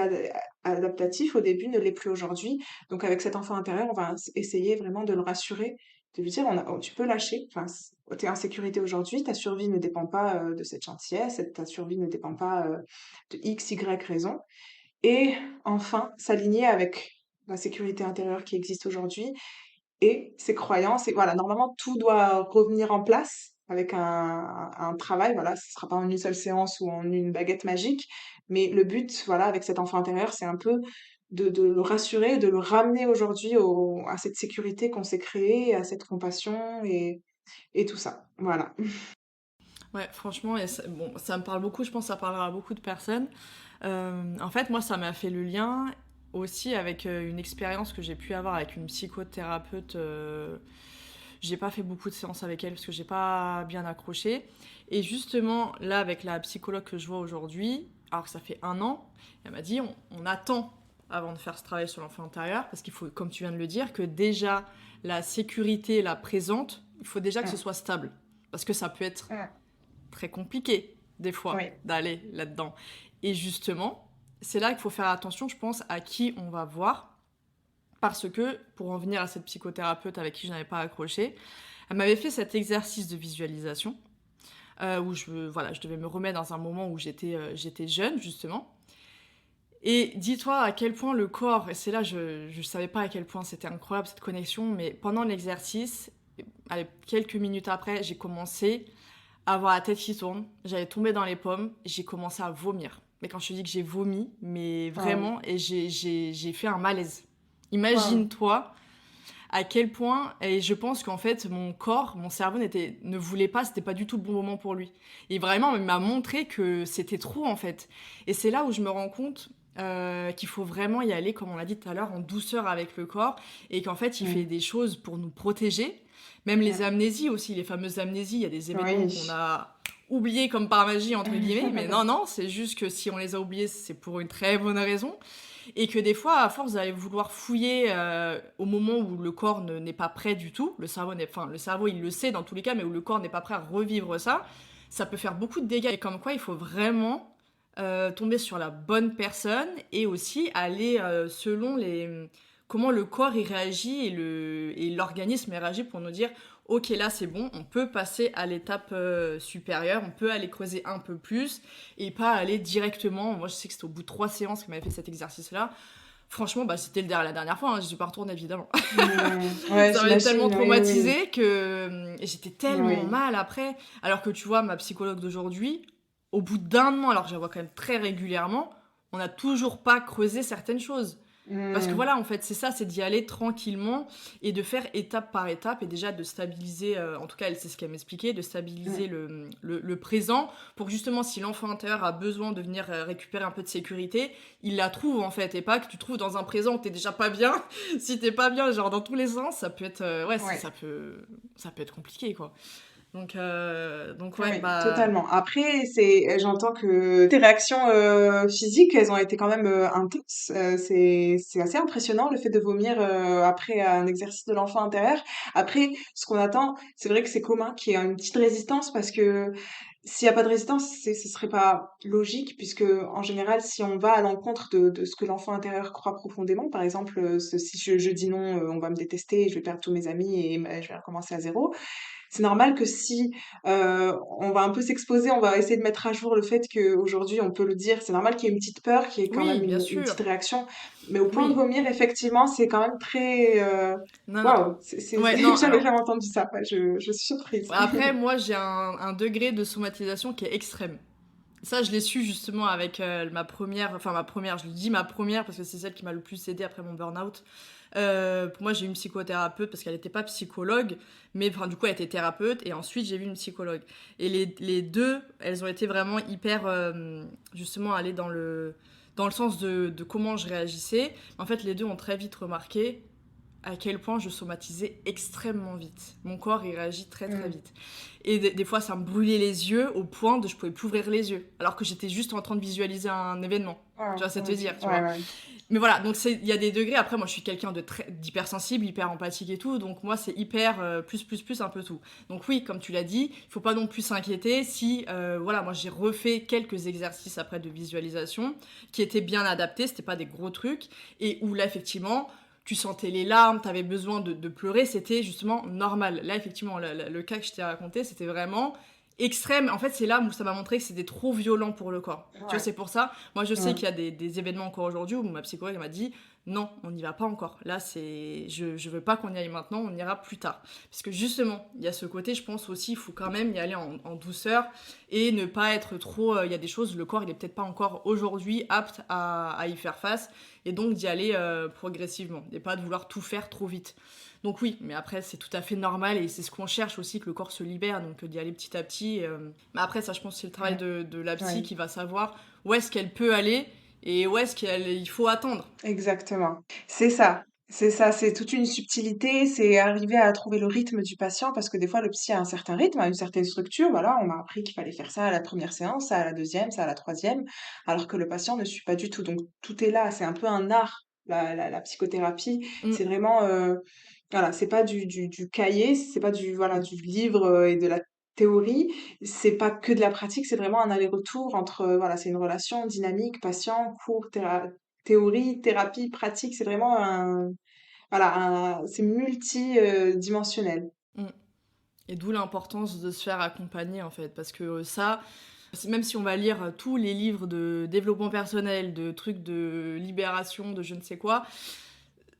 adaptatif au début ne l'est plus aujourd'hui. Donc avec cet enfant intérieur, on va essayer vraiment de le rassurer, de lui dire oh, tu peux lâcher, enfin, tu es en sécurité aujourd'hui, ta survie ne dépend pas de cette gentillesse, ta survie ne dépend pas de X, Y raison. Et enfin, s'aligner avec la sécurité intérieure qui existe aujourd'hui et ses croyances. Et voilà, normalement, tout doit revenir en place avec un travail. Voilà, ce sera pas en une seule séance ou en une baguette magique. Mais le but, voilà, avec cet enfant intérieur, c'est un peu de le rassurer, de le ramener aujourd'hui à cette sécurité qu'on s'est créée, à cette compassion et tout ça. Voilà. Ouais, franchement, bon, ça me parle beaucoup, je pense que ça parlera à beaucoup de personnes. En fait, moi, ça m'a fait le lien aussi avec une expérience que j'ai pu avoir avec une psychothérapeute. J'ai pas fait beaucoup de séances avec elle parce que j'ai pas bien accroché. Et justement, là, avec la psychologue que je vois aujourd'hui, alors que ça fait 1 an, elle m'a dit on attend avant de faire ce travail sur l'enfant intérieur parce qu'il faut, comme tu viens de le dire, que déjà la sécurité, la présente, il faut déjà que ce Mm. soit stable. Parce que ça peut être Mm. très compliqué, des fois, Oui. d'aller là-dedans. Et justement, c'est là qu'il faut faire attention, je pense, à qui on va voir. Parce que, pour en venir à cette psychothérapeute avec qui je n'avais pas accroché, elle m'avait fait cet exercice de visualisation où je devais me remettre dans un moment où j'étais jeune, justement. Et dis-toi à quel point le corps, et c'est là je ne savais pas à quel point c'était incroyable cette connexion, mais pendant l'exercice, allez, quelques minutes après, j'ai commencé à avoir la tête qui tourne, j'allais tomber dans les pommes, j'ai commencé à vomir. Mais quand je te dis que j'ai vomi, mais Waouh. vraiment, et j'ai fait un malaise. Waouh. Imagine-toi à quel point, et je pense qu'en fait, mon corps, mon cerveau ne voulait pas, c'était pas du tout le bon moment pour lui. Et vraiment, il m'a montré que c'était trop, en fait. Et c'est là où je me rends compte qu'il faut vraiment y aller, comme on l'a dit tout à l'heure, en douceur avec le corps, et qu'en fait, il fait Mm. des choses pour nous protéger. Même les Mm. amnésies aussi, les fameuses amnésies, il y a des événements qu'on Oui. a oubliés comme par magie, entre guillemets, mais non, non, c'est juste que si on les a oubliés, c'est pour une très bonne raison. Et que des fois, à force d'aller vouloir fouiller au moment où le corps n'est pas prêt du tout, le cerveau il le sait dans tous les cas, mais où le corps n'est pas prêt à revivre ça, ça peut faire beaucoup de dégâts. Et comme quoi, il faut vraiment tomber sur la bonne personne et aussi aller selon comment le corps il réagit et l'organisme il réagit pour nous dire ok là c'est bon, on peut passer à l'étape supérieure, on peut aller creuser un peu plus et pas aller directement. Moi je sais que c'était au bout de 3 séances qu'elle m'avait fait cet exercice là. Franchement, bah, c'était la dernière fois, hein, je suis pas retournée évidemment. Ouais, Ça m'avait tellement j'imagine, oui, oui. traumatisée que et j'étais tellement Oui. mal après. Alors que tu vois, ma psychologue d'aujourd'hui, au bout d'1 an, alors que je la vois quand même très régulièrement, on n'a toujours pas creusé certaines choses. Parce que Mm. voilà, en fait, c'est ça, c'est d'y aller tranquillement et de faire étape par étape et déjà de stabiliser, en tout cas, elle, c'est ce qu'elle m'expliquait, de stabiliser Mm. le présent pour que justement, si l'enfant intérieur a besoin de venir récupérer un peu de sécurité, il la trouve en fait et pas que tu trouves dans un présent où t'es déjà pas bien. Si t'es pas bien, genre dans tous les sens, ça peut être, ouais, Ouais. ça peut être compliqué quoi. Donc ouais, Oui, bah totalement. Après, j'entends que tes réactions physiques, elles ont été quand même intenses. C'est assez impressionnant le fait de vomir après un exercice de l'enfant intérieur. Après, ce qu'on attend, c'est vrai que c'est commun qu'il y ait une petite résistance parce que s'il n'y a pas de résistance, ce serait pas logique puisque en général, si on va à l'encontre de ce que l'enfant intérieur croit profondément, par exemple, si je dis non, on va me détester, je vais perdre tous mes amis et je vais recommencer à zéro. C'est normal que si on va un peu s'exposer, on va essayer de mettre à jour le fait qu'aujourd'hui on peut le dire, c'est normal qu'il y ait une petite peur, qu'il y ait quand oui, même bien une sûr, petite réaction. Mais au point de oui. vomir, effectivement, c'est quand même très... Non, non. Waouh, Ouais, non, j'avais alors jamais entendu ça. Ouais, je suis surprise. après, moi, j'ai un degré de somatisation qui est extrême. Ça, je l'ai su justement avec ma première, je lui dis ma première parce que c'est celle qui m'a le plus aidé après mon burn-out. Pour moi, j'ai eu une psychothérapeute parce qu'elle n'était pas psychologue, mais enfin, du coup, elle était thérapeute et ensuite j'ai vu une psychologue. Et les deux, elles ont été vraiment hyper, justement, allées dans le sens de comment je réagissais. En fait, les deux ont très vite remarqué à quel point je somatisais extrêmement vite. Mon corps, il réagit très très Mm. vite. Et des fois, ça me brûlait les yeux au point de je pouvais plus ouvrir les yeux, alors que j'étais juste en train de visualiser un événement. Tu Wow, vois, ça te veut ok, dire, tu ouais, vois. ouais. Mais voilà, donc il y a des degrés. Après, moi, je suis quelqu'un d'hypersensible, hyper empathique et tout. Donc moi, c'est hyper plus un peu tout. Donc oui, comme tu l'as dit, il faut pas non plus s'inquiéter si, voilà, moi j'ai refait quelques exercices après de visualisation qui étaient bien adaptés. C'était pas des gros trucs et où là, effectivement, tu sentais les larmes, tu avais besoin de pleurer, c'était justement normal. Là, effectivement, le cas que je t'ai raconté, c'était vraiment extrême. En fait, c'est là où ça m'a montré que c'était trop violent pour le corps. Tu vois, Ouais. c'est pour ça. Moi, je sais qu'il Mm. y a des événements encore aujourd'hui où ma psychologue elle m'a dit non, on n'y va pas encore. Là, je veux pas qu'on y aille maintenant, on ira plus tard. Parce que justement, il y a ce côté, je pense aussi, il faut quand même y aller en douceur et ne pas être trop. Il y a des choses, le corps, il est peut-être pas encore aujourd'hui apte à y faire face, et donc d'y aller progressivement, et pas de vouloir tout faire trop vite. Donc oui, mais après, c'est tout à fait normal et c'est ce qu'on cherche aussi, que le corps se libère, donc d'y aller petit à petit. Mais après, ça, je pense, c'est le travail Mm. de la psy Ouais, qui va savoir où est-ce qu'elle peut aller et où est-ce qu'il faut attendre. exactement. C'est ça. C'est ça, c'est toute une subtilité, c'est arriver à trouver le rythme du patient parce que des fois le psy a un certain rythme, a une certaine structure. Voilà, on m'a appris qu'il fallait faire ça à la première séance, ça à la deuxième, ça à la troisième, alors que le patient ne suit pas du tout. Donc tout est là, c'est un peu un art, la psychothérapie. C'est Mm. vraiment, voilà, c'est pas du cahier, c'est pas voilà, du livre et de la théorie, c'est pas que de la pratique, c'est vraiment un aller-retour entre, voilà, c'est une relation dynamique, patient, cours, théorie, thérapie, pratique, c'est vraiment voilà, c'est multidimensionnel. Mm. Et d'où l'importance de se faire accompagner en fait, parce que ça, même si on va lire tous les livres de développement personnel, de trucs de libération, de je ne sais quoi,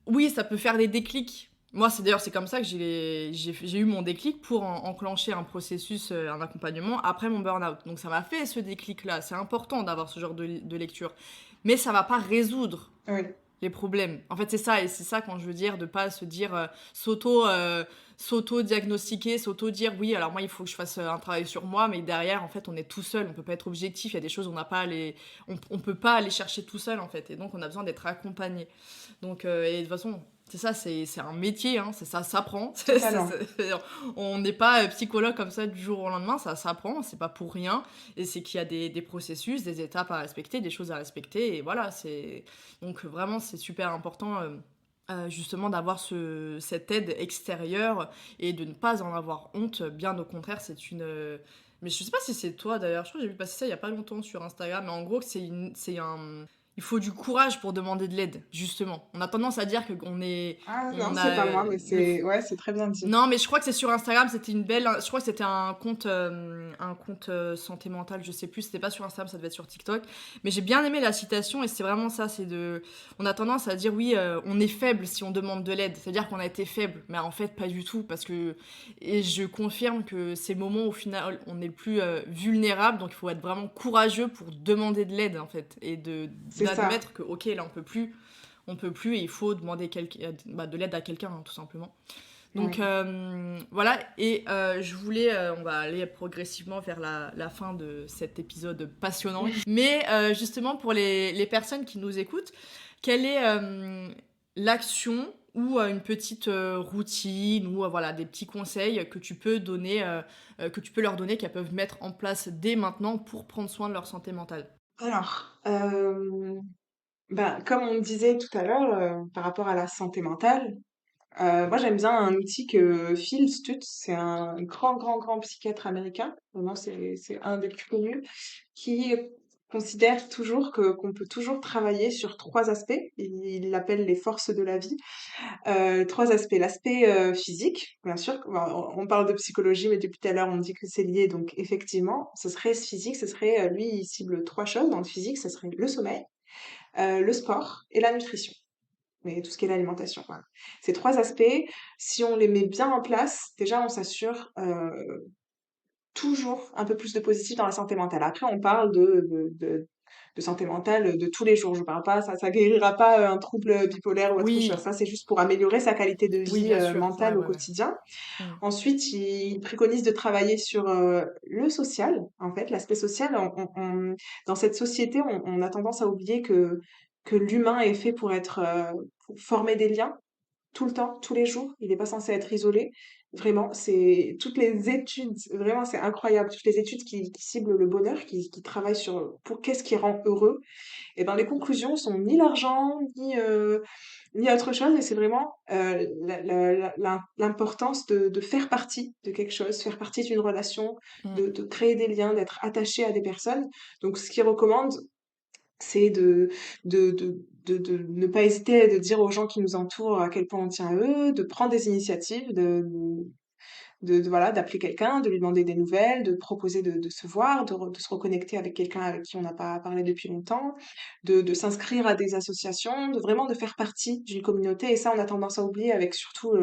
oui, ça peut faire des déclics. Moi, c'est comme ça que j'ai eu mon déclic pour enclencher un processus, un accompagnement après mon burn-out. Donc ça m'a fait ce déclic-là. C'est important d'avoir ce genre de lecture. Mais ça va pas résoudre Oui, les problèmes. En fait, c'est ça, et c'est ça quand je veux dire de pas se dire s'auto-diagnostiquer, s'auto-dire oui, alors moi il faut que je fasse un travail sur moi, mais derrière en fait on est tout seul, on peut pas être objectif, il y a des choses on n'a pas à les on peut pas aller chercher tout seul en fait, et donc on a besoin d'être accompagné. Donc et de toute façon, c'est ça, c'est un métier, hein, c'est ça s'apprend. totalement. On n'est pas psychologue comme ça du jour au lendemain, ça s'apprend, c'est pas pour rien, et c'est qu'il y a des processus, des étapes à respecter, des choses à respecter, et voilà, c'est donc vraiment, c'est super important justement d'avoir cette aide extérieure et de ne pas en avoir honte. Bien au contraire, c'est une... Mais je sais pas si c'est toi d'ailleurs, je crois que j'ai vu passer ça il y a pas longtemps sur Instagram, mais en gros, c'est un... Il faut du courage pour demander de l'aide, justement. On a tendance à dire qu'on est... Ah non, On c'est a pas moi, mais le, ouais, c'est très bien dit. non, mais je crois que c'est sur Instagram, c'était une belle. Je crois que c'était un compte santé mentale, je sais plus, c'était pas sur Instagram, ça devait être sur TikTok. Mais j'ai bien aimé la citation et c'est vraiment ça, c'est de. On a tendance à dire oui, on est faible si on demande de l'aide, c'est-à-dire qu'on a été faible, mais en fait pas du tout, parce que. Et je confirme que c'est le moment où au final on est le plus vulnérable, donc il faut être vraiment courageux pour demander de l'aide en fait, et C'est ça. d'admettre que ok, là on peut plus et il faut demander de l'aide à quelqu'un, hein, tout simplement. Donc Oui. voilà, et je voulais, on va aller progressivement vers la fin de cet épisode passionnant. Mais justement, pour les personnes qui nous écoutent, quelle est l'action ou une petite routine ou voilà, des petits conseils que tu peux donner, que tu peux leur donner, qu'elles peuvent mettre en place dès maintenant pour prendre soin de leur santé mentale? Alors, ben, comme on disait tout à l'heure, par rapport à la santé mentale, moi, j'aime bien un outil que Phil Stutz, c'est un grand psychiatre américain, vraiment c'est un des plus connus, qui considère toujours qu'on peut toujours travailler sur 3 aspects. Il l'appelle les forces de la vie. 3 aspects. L'aspect, physique, bien sûr, on parle de psychologie, mais depuis tout à l'heure, on dit que c'est lié, donc effectivement, ce serait physique, ce serait, lui, il cible 3 choses dans le physique, ce serait le sommeil, le sport et la nutrition. Mais tout ce qui est l'alimentation, voilà. Ces 3 aspects, si on les met bien en place, déjà on s'assure, toujours un peu plus de positif dans la santé mentale. Après on parle de santé mentale, de tous les jours. Je parle pas ça guérira pas, un trouble bipolaire ou autre chose. Oui, Ça, c'est juste pour améliorer sa qualité de oui, vie, bien sûr. Ouais, mentale au ouais, ouais. quotidien. Mm. Ensuite, il préconise de travailler sur, le social, en fait, l'aspect social. Dans cette société, on a tendance à oublier que l'humain est fait pour être, pour former des liens tout le temps, tous les jours. Il n'est pas censé être isolé. Vraiment, c'est toutes les études, vraiment, c'est incroyable. Toutes les études qui ciblent le bonheur, qui travaillent sur pour qu'est-ce qui rend heureux. Et ben, les conclusions sont ni l'argent, ni autre chose. Et c'est vraiment l'importance de faire partie de quelque chose, faire partie d'une relation, Mm. de créer des liens, d'être attaché à des personnes. Donc, ce qu'il recommande, c'est de ne pas hésiter, de dire aux gens qui nous entourent à quel point on tient à eux, de prendre des initiatives, voilà, d'appeler quelqu'un, de lui demander des nouvelles, de proposer de se voir, de se reconnecter avec quelqu'un avec qui on n'a pas parlé depuis longtemps, de s'inscrire à des associations, vraiment de faire partie d'une communauté. Et ça, on a tendance à oublier avec surtout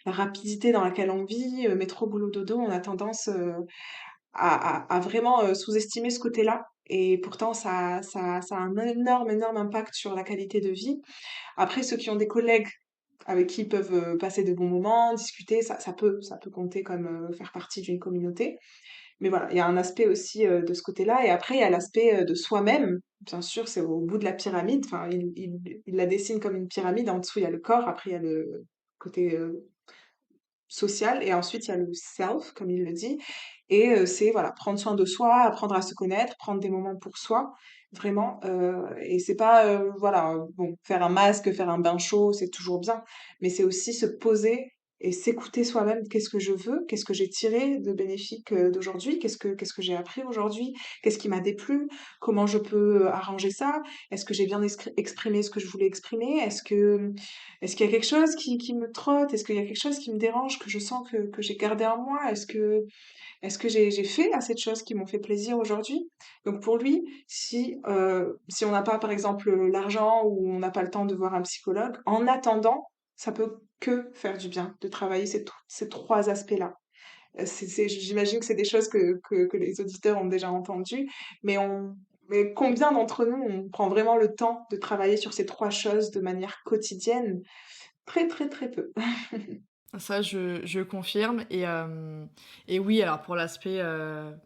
la rapidité dans laquelle on vit, métro, boulot, dodo, on a tendance à vraiment sous-estimer ce côté-là. Et pourtant, ça a un énorme, énorme impact sur la qualité de vie. Après, ceux qui ont des collègues avec qui ils peuvent passer de bons moments, discuter, ça peut compter comme faire partie d'une communauté. Mais voilà, il y a un aspect aussi de ce côté-là. Et après, il y a l'aspect de soi-même. Bien sûr, c'est au bout de la pyramide. Enfin, il la dessine comme une pyramide. En dessous, il y a le corps. Après, il y a le côté social. Et ensuite, il y a le self, comme il le dit. Et c'est, voilà, prendre soin de soi, apprendre à se connaître, prendre des moments pour soi. Vraiment. Et c'est pas, voilà, bon, faire un masque, faire un bain chaud, c'est toujours bien. Mais c'est aussi se poser et s'écouter soi-même. Qu'est-ce que je veux? Qu'est-ce que j'ai tiré de bénéfique d'aujourd'hui? Qu'est-ce que j'ai appris aujourd'hui? Qu'est-ce qui m'a déplu? Comment je peux arranger ça? Est-ce que j'ai bien exprimé ce que je voulais exprimer? Est-ce qu'il y a quelque chose qui me trotte? Est-ce qu'il y a quelque chose qui me dérange, que je sens que j'ai gardé en moi? Est-ce que j'ai fait assez de choses qui m'ont fait plaisir aujourd'hui? Donc pour lui, si on n'a pas, par exemple, l'argent ou on n'a pas le temps de voir un psychologue, en attendant, ça peut que faire du bien de travailler ces trois aspects-là. J'imagine que c'est des choses que les auditeurs ont déjà entendues, mais mais combien d'entre nous on prend vraiment le temps de travailler sur ces trois choses de manière quotidienne? Très, très, très peu. Ça, je confirme et oui, alors pour l'aspect,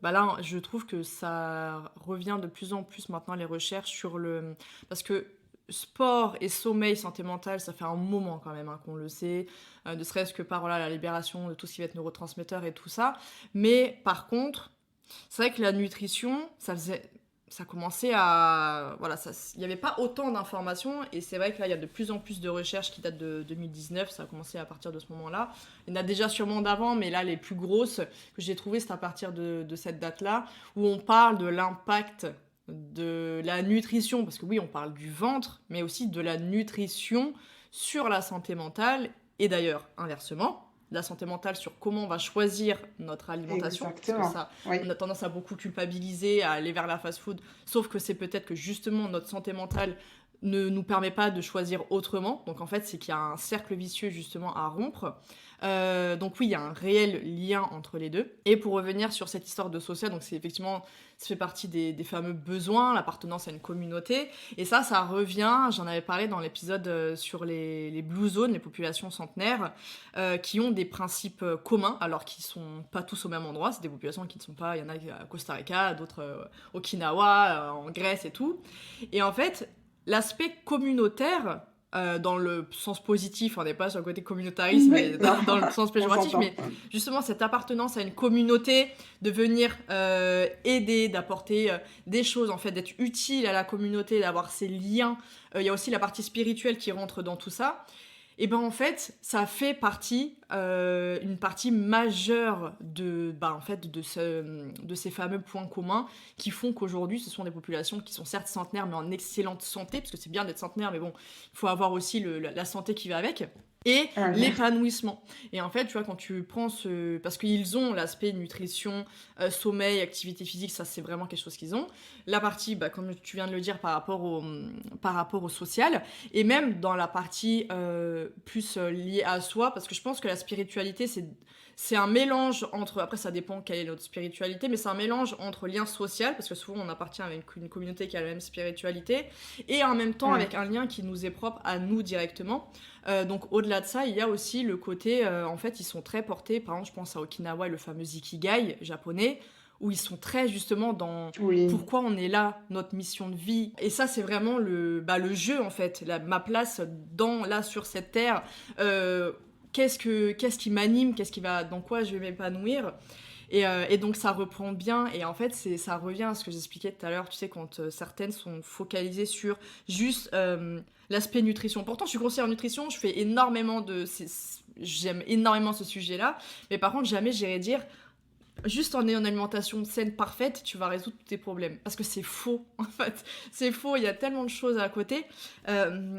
bah, là, je trouve que ça revient de plus en plus maintenant les recherches sur le parce que sport et sommeil, santé mentale, ça fait un moment quand même, hein, qu'on le sait, ne serait-ce que par, voilà, la libération de tout ce qui va être neurotransmetteurs et tout ça. Mais par contre, c'est vrai que la nutrition, ça commençait à voilà, il y avait pas autant d'informations et c'est vrai que là, il y a de plus en plus de recherches qui datent de 2019, ça a commencé à partir de ce moment-là. Il y en a déjà sûrement d'avant, mais là, les plus grosses que j'ai trouvées, c'est à partir de cette date-là, où on parle de l'impact de la nutrition, parce que oui, on parle du ventre, mais aussi de la nutrition sur la santé mentale, et d'ailleurs, inversement, la santé mentale sur comment on va choisir notre alimentation, parce que Exactement. ça, Oui. on a tendance à beaucoup culpabiliser, à aller vers la fast-food, sauf que c'est peut-être que justement notre santé mentale ne nous permet pas de choisir autrement. Donc en fait, c'est qu'il y a un cercle vicieux justement à rompre. Donc oui, il y a un réel lien entre les deux. Et pour revenir sur cette histoire de social, donc c'est effectivement, ça fait partie des fameux besoins, l'appartenance à une communauté. Et ça revient, j'en avais parlé dans l'épisode sur les blue zones, les populations centenaires, qui ont des principes communs, alors qu'ils sont pas tous au même endroit. C'est des populations qui ne sont pas, il y en a à Costa Rica, d'autres Okinawa, en Grèce et tout. Et en fait, l'aspect communautaire, dans le sens positif, on n'est pas sur le côté communautarisme, Oui, mais non, dans le sens on péjoratif, s'entend. mais justement cette appartenance à une communauté, de venir aider, d'apporter des choses, en fait, d'être utile à la communauté, d'avoir ces liens. Il y a aussi la partie spirituelle qui rentre dans tout ça. Et ben en fait, ça fait partie, une partie majeure en fait, de ces fameux points communs qui font qu'aujourd'hui, ce sont des populations qui sont certes centenaires, mais en excellente santé, parce que c'est bien d'être centenaire, mais bon, il faut avoir aussi la santé qui va avec, et Ouais. l'épanouissement. Et en fait, tu vois, quand tu prends ce... Parce qu'ils ont l'aspect nutrition, sommeil, activité physique, ça c'est vraiment quelque chose qu'ils ont. La partie, bah, comme tu viens de le dire, par rapport au social, et même dans la partie plus liée à soi, parce que je pense que la spiritualité, c'est un mélange entre, après ça dépend quelle est notre spiritualité, mais c'est un mélange entre lien social, parce que souvent on appartient à une communauté qui a la même spiritualité, et en même temps Ouais. avec un lien qui nous est propre à nous directement. Donc au-delà de ça, il y a aussi le côté, en fait, ils sont très portés, par exemple je pense à Okinawa et le fameux Ikigai japonais, où ils sont très justement dans Oui. pourquoi on est là, notre mission de vie. Et ça, c'est vraiment le jeu, en fait, ma place là, sur cette terre. Qu'est-ce qui m'anime, dans quoi je vais m'épanouir. Et donc ça reprend bien, et en fait ça revient à ce que j'expliquais tout à l'heure, tu sais, quand certaines sont focalisées sur juste l'aspect nutrition. Pourtant je suis conseillère en nutrition, je fais énormément j'aime énormément ce sujet-là, mais par contre jamais j'irais dire juste en ayant une alimentation saine, parfaite, tu vas résoudre tous tes problèmes. Parce que c'est faux, en fait. C'est faux, il y a tellement de choses à côté.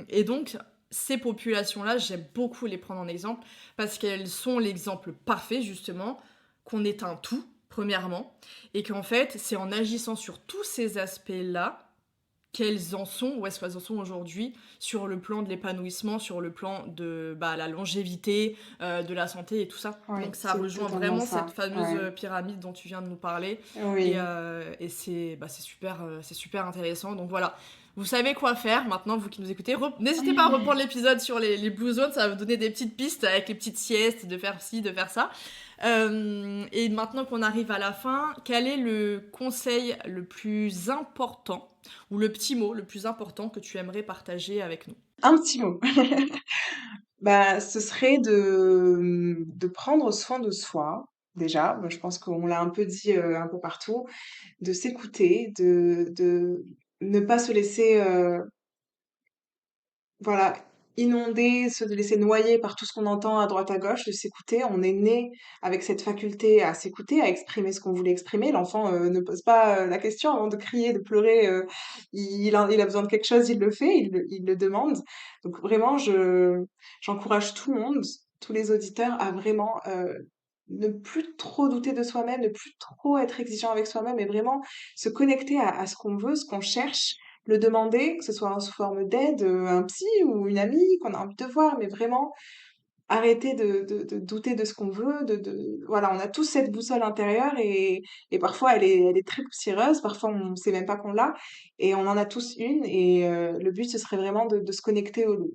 Et donc, ces populations-là, j'aime beaucoup les prendre en exemple parce qu'elles sont l'exemple parfait, justement, qu'on est un tout, premièrement, et qu'en fait, c'est en agissant sur tous ces aspects-là qu'elles en sont, où est-ce qu'elles en sont aujourd'hui, sur le plan de l'épanouissement, sur le plan de la longévité, de la santé et tout ça. Oui, Donc ça c'est rejoint totalement vraiment cette ça. fameuse Ouais. pyramide dont tu viens de nous parler. Et, Oui. c'est super intéressant. Donc voilà, vous savez quoi faire maintenant, vous qui nous écoutez. N'hésitez pas à reprendre l'épisode sur les Blue Zones, ça va vous donner des petites pistes avec les petites siestes, de faire ci, de faire ça. Et maintenant qu'on arrive à la fin, quel est le conseil le plus important ou le petit mot le plus important que tu aimerais partager avec nous? Un petit mot. Bah, ce serait de prendre soin de soi, déjà. Bah, je pense qu'on l'a un peu dit un peu partout, de s'écouter, de ne pas se laisser voilà, inonder, se laisser noyer par tout ce qu'on entend à droite à gauche, de s'écouter. On est né avec cette faculté à s'écouter, à exprimer ce qu'on voulait exprimer. L'enfant ne pose pas la question avant de crier, de pleurer. Il a besoin de quelque chose, il le fait, il le demande. Donc vraiment, j'encourage tout le monde, tous les auditeurs, à vraiment ne plus trop douter de soi-même, ne plus trop être exigeant avec soi-même et vraiment se connecter à ce qu'on veut, ce qu'on cherche, le demander, que ce soit sous forme d'aide, un psy ou une amie qu'on a envie de voir, mais vraiment arrêter de douter de ce qu'on veut, voilà, on a tous cette boussole intérieure et parfois elle est très poussiéreuse, parfois on ne sait même pas qu'on l'a et on en a tous une et le but ce serait vraiment de se connecter au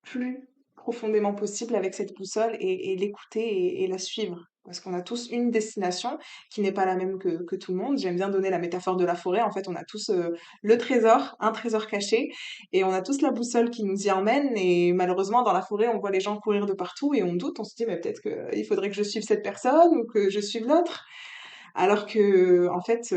plus profondément possible avec cette boussole et l'écouter et la suivre. Parce qu'on a tous une destination qui n'est pas la même que tout le monde. J'aime bien donner la métaphore de la forêt. En fait, on a tous le trésor, un trésor caché, et on a tous la boussole qui nous y emmène. Et malheureusement, dans la forêt, on voit les gens courir de partout et on doute. On se dit, mais peut-être qu'il faudrait que je suive cette personne ou que je suive l'autre. Alors que, en fait,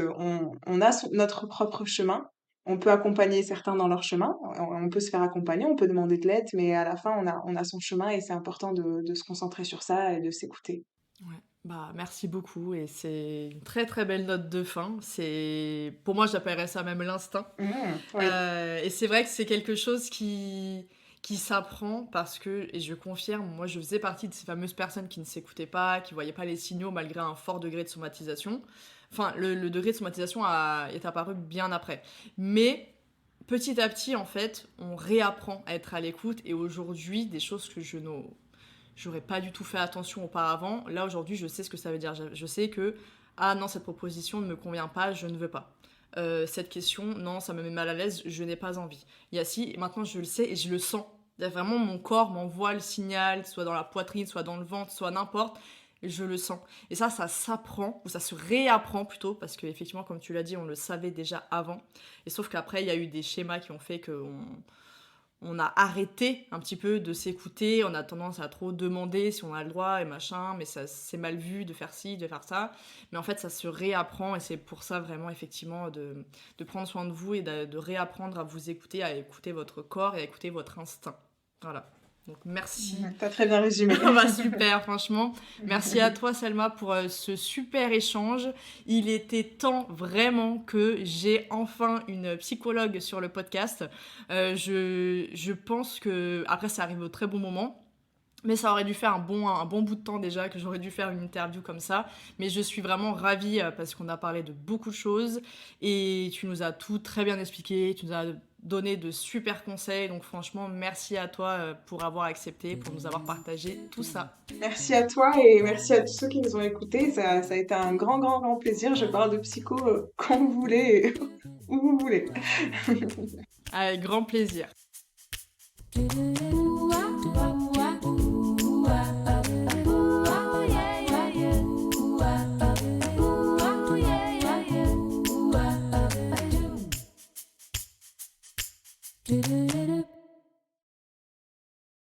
on a notre propre chemin. On peut accompagner certains dans leur chemin. On peut se faire accompagner, on peut demander de l'aide, mais à la fin, on a son chemin et c'est important de se concentrer sur ça et de s'écouter. Ouais. Merci beaucoup et c'est une très très belle note de fin. Pour moi, j'appellerais ça même l'instinct. Oui. Et c'est vrai que c'est quelque chose qui s'apprend parce que, et je confirme, moi je faisais partie de ces fameuses personnes qui ne s'écoutaient pas, qui voyaient pas les signaux malgré un fort degré de somatisation. Enfin, le degré de somatisation est apparu bien après. Mais petit à petit, en fait, on réapprend à être à l'écoute et aujourd'hui, des choses que j'aurais pas du tout fait attention auparavant, là aujourd'hui, je sais ce que ça veut dire. Je sais que, ah non, cette proposition ne me convient pas, je ne veux pas. Cette question, non, ça me met mal à l'aise, je n'ai pas envie. Il y a si, et maintenant je le sais et je le sens. Il y a vraiment mon corps m'envoie le signal, soit dans la poitrine, soit dans le ventre, soit n'importe, et je le sens. Et ça s'apprend, ou ça se réapprend plutôt, parce qu'effectivement, comme tu l'as dit, on le savait déjà avant. Et sauf qu'après, il y a eu des schémas qui ont fait qu'on a arrêté un petit peu de s'écouter, on a tendance à trop demander si on a le droit et machin, mais ça c'est mal vu de faire ci, de faire ça. Mais en fait, ça se réapprend et c'est pour ça vraiment effectivement de prendre soin de vous et de réapprendre à vous écouter, à écouter votre corps et à écouter votre instinct. Voilà. Donc merci. T'as très bien résumé. Super, franchement. Merci à toi, Selma, pour ce super échange. Il était temps vraiment que j'ai enfin une psychologue sur le podcast. Je pense que, après, ça arrive au très bon moment. Mais ça aurait dû faire un bon bout de temps déjà que j'aurais dû faire une interview comme ça. Mais je suis vraiment ravie parce qu'on a parlé de beaucoup de choses et tu nous as tout très bien expliqué, tu nous as donné de super conseils. Donc franchement, merci à toi pour avoir accepté, pour nous avoir partagé tout ça. Merci à toi et merci à tous ceux qui nous ont écoutés. Ça a été un grand plaisir. Je parle de psycho quand vous voulez et où vous voulez. Avec grand plaisir.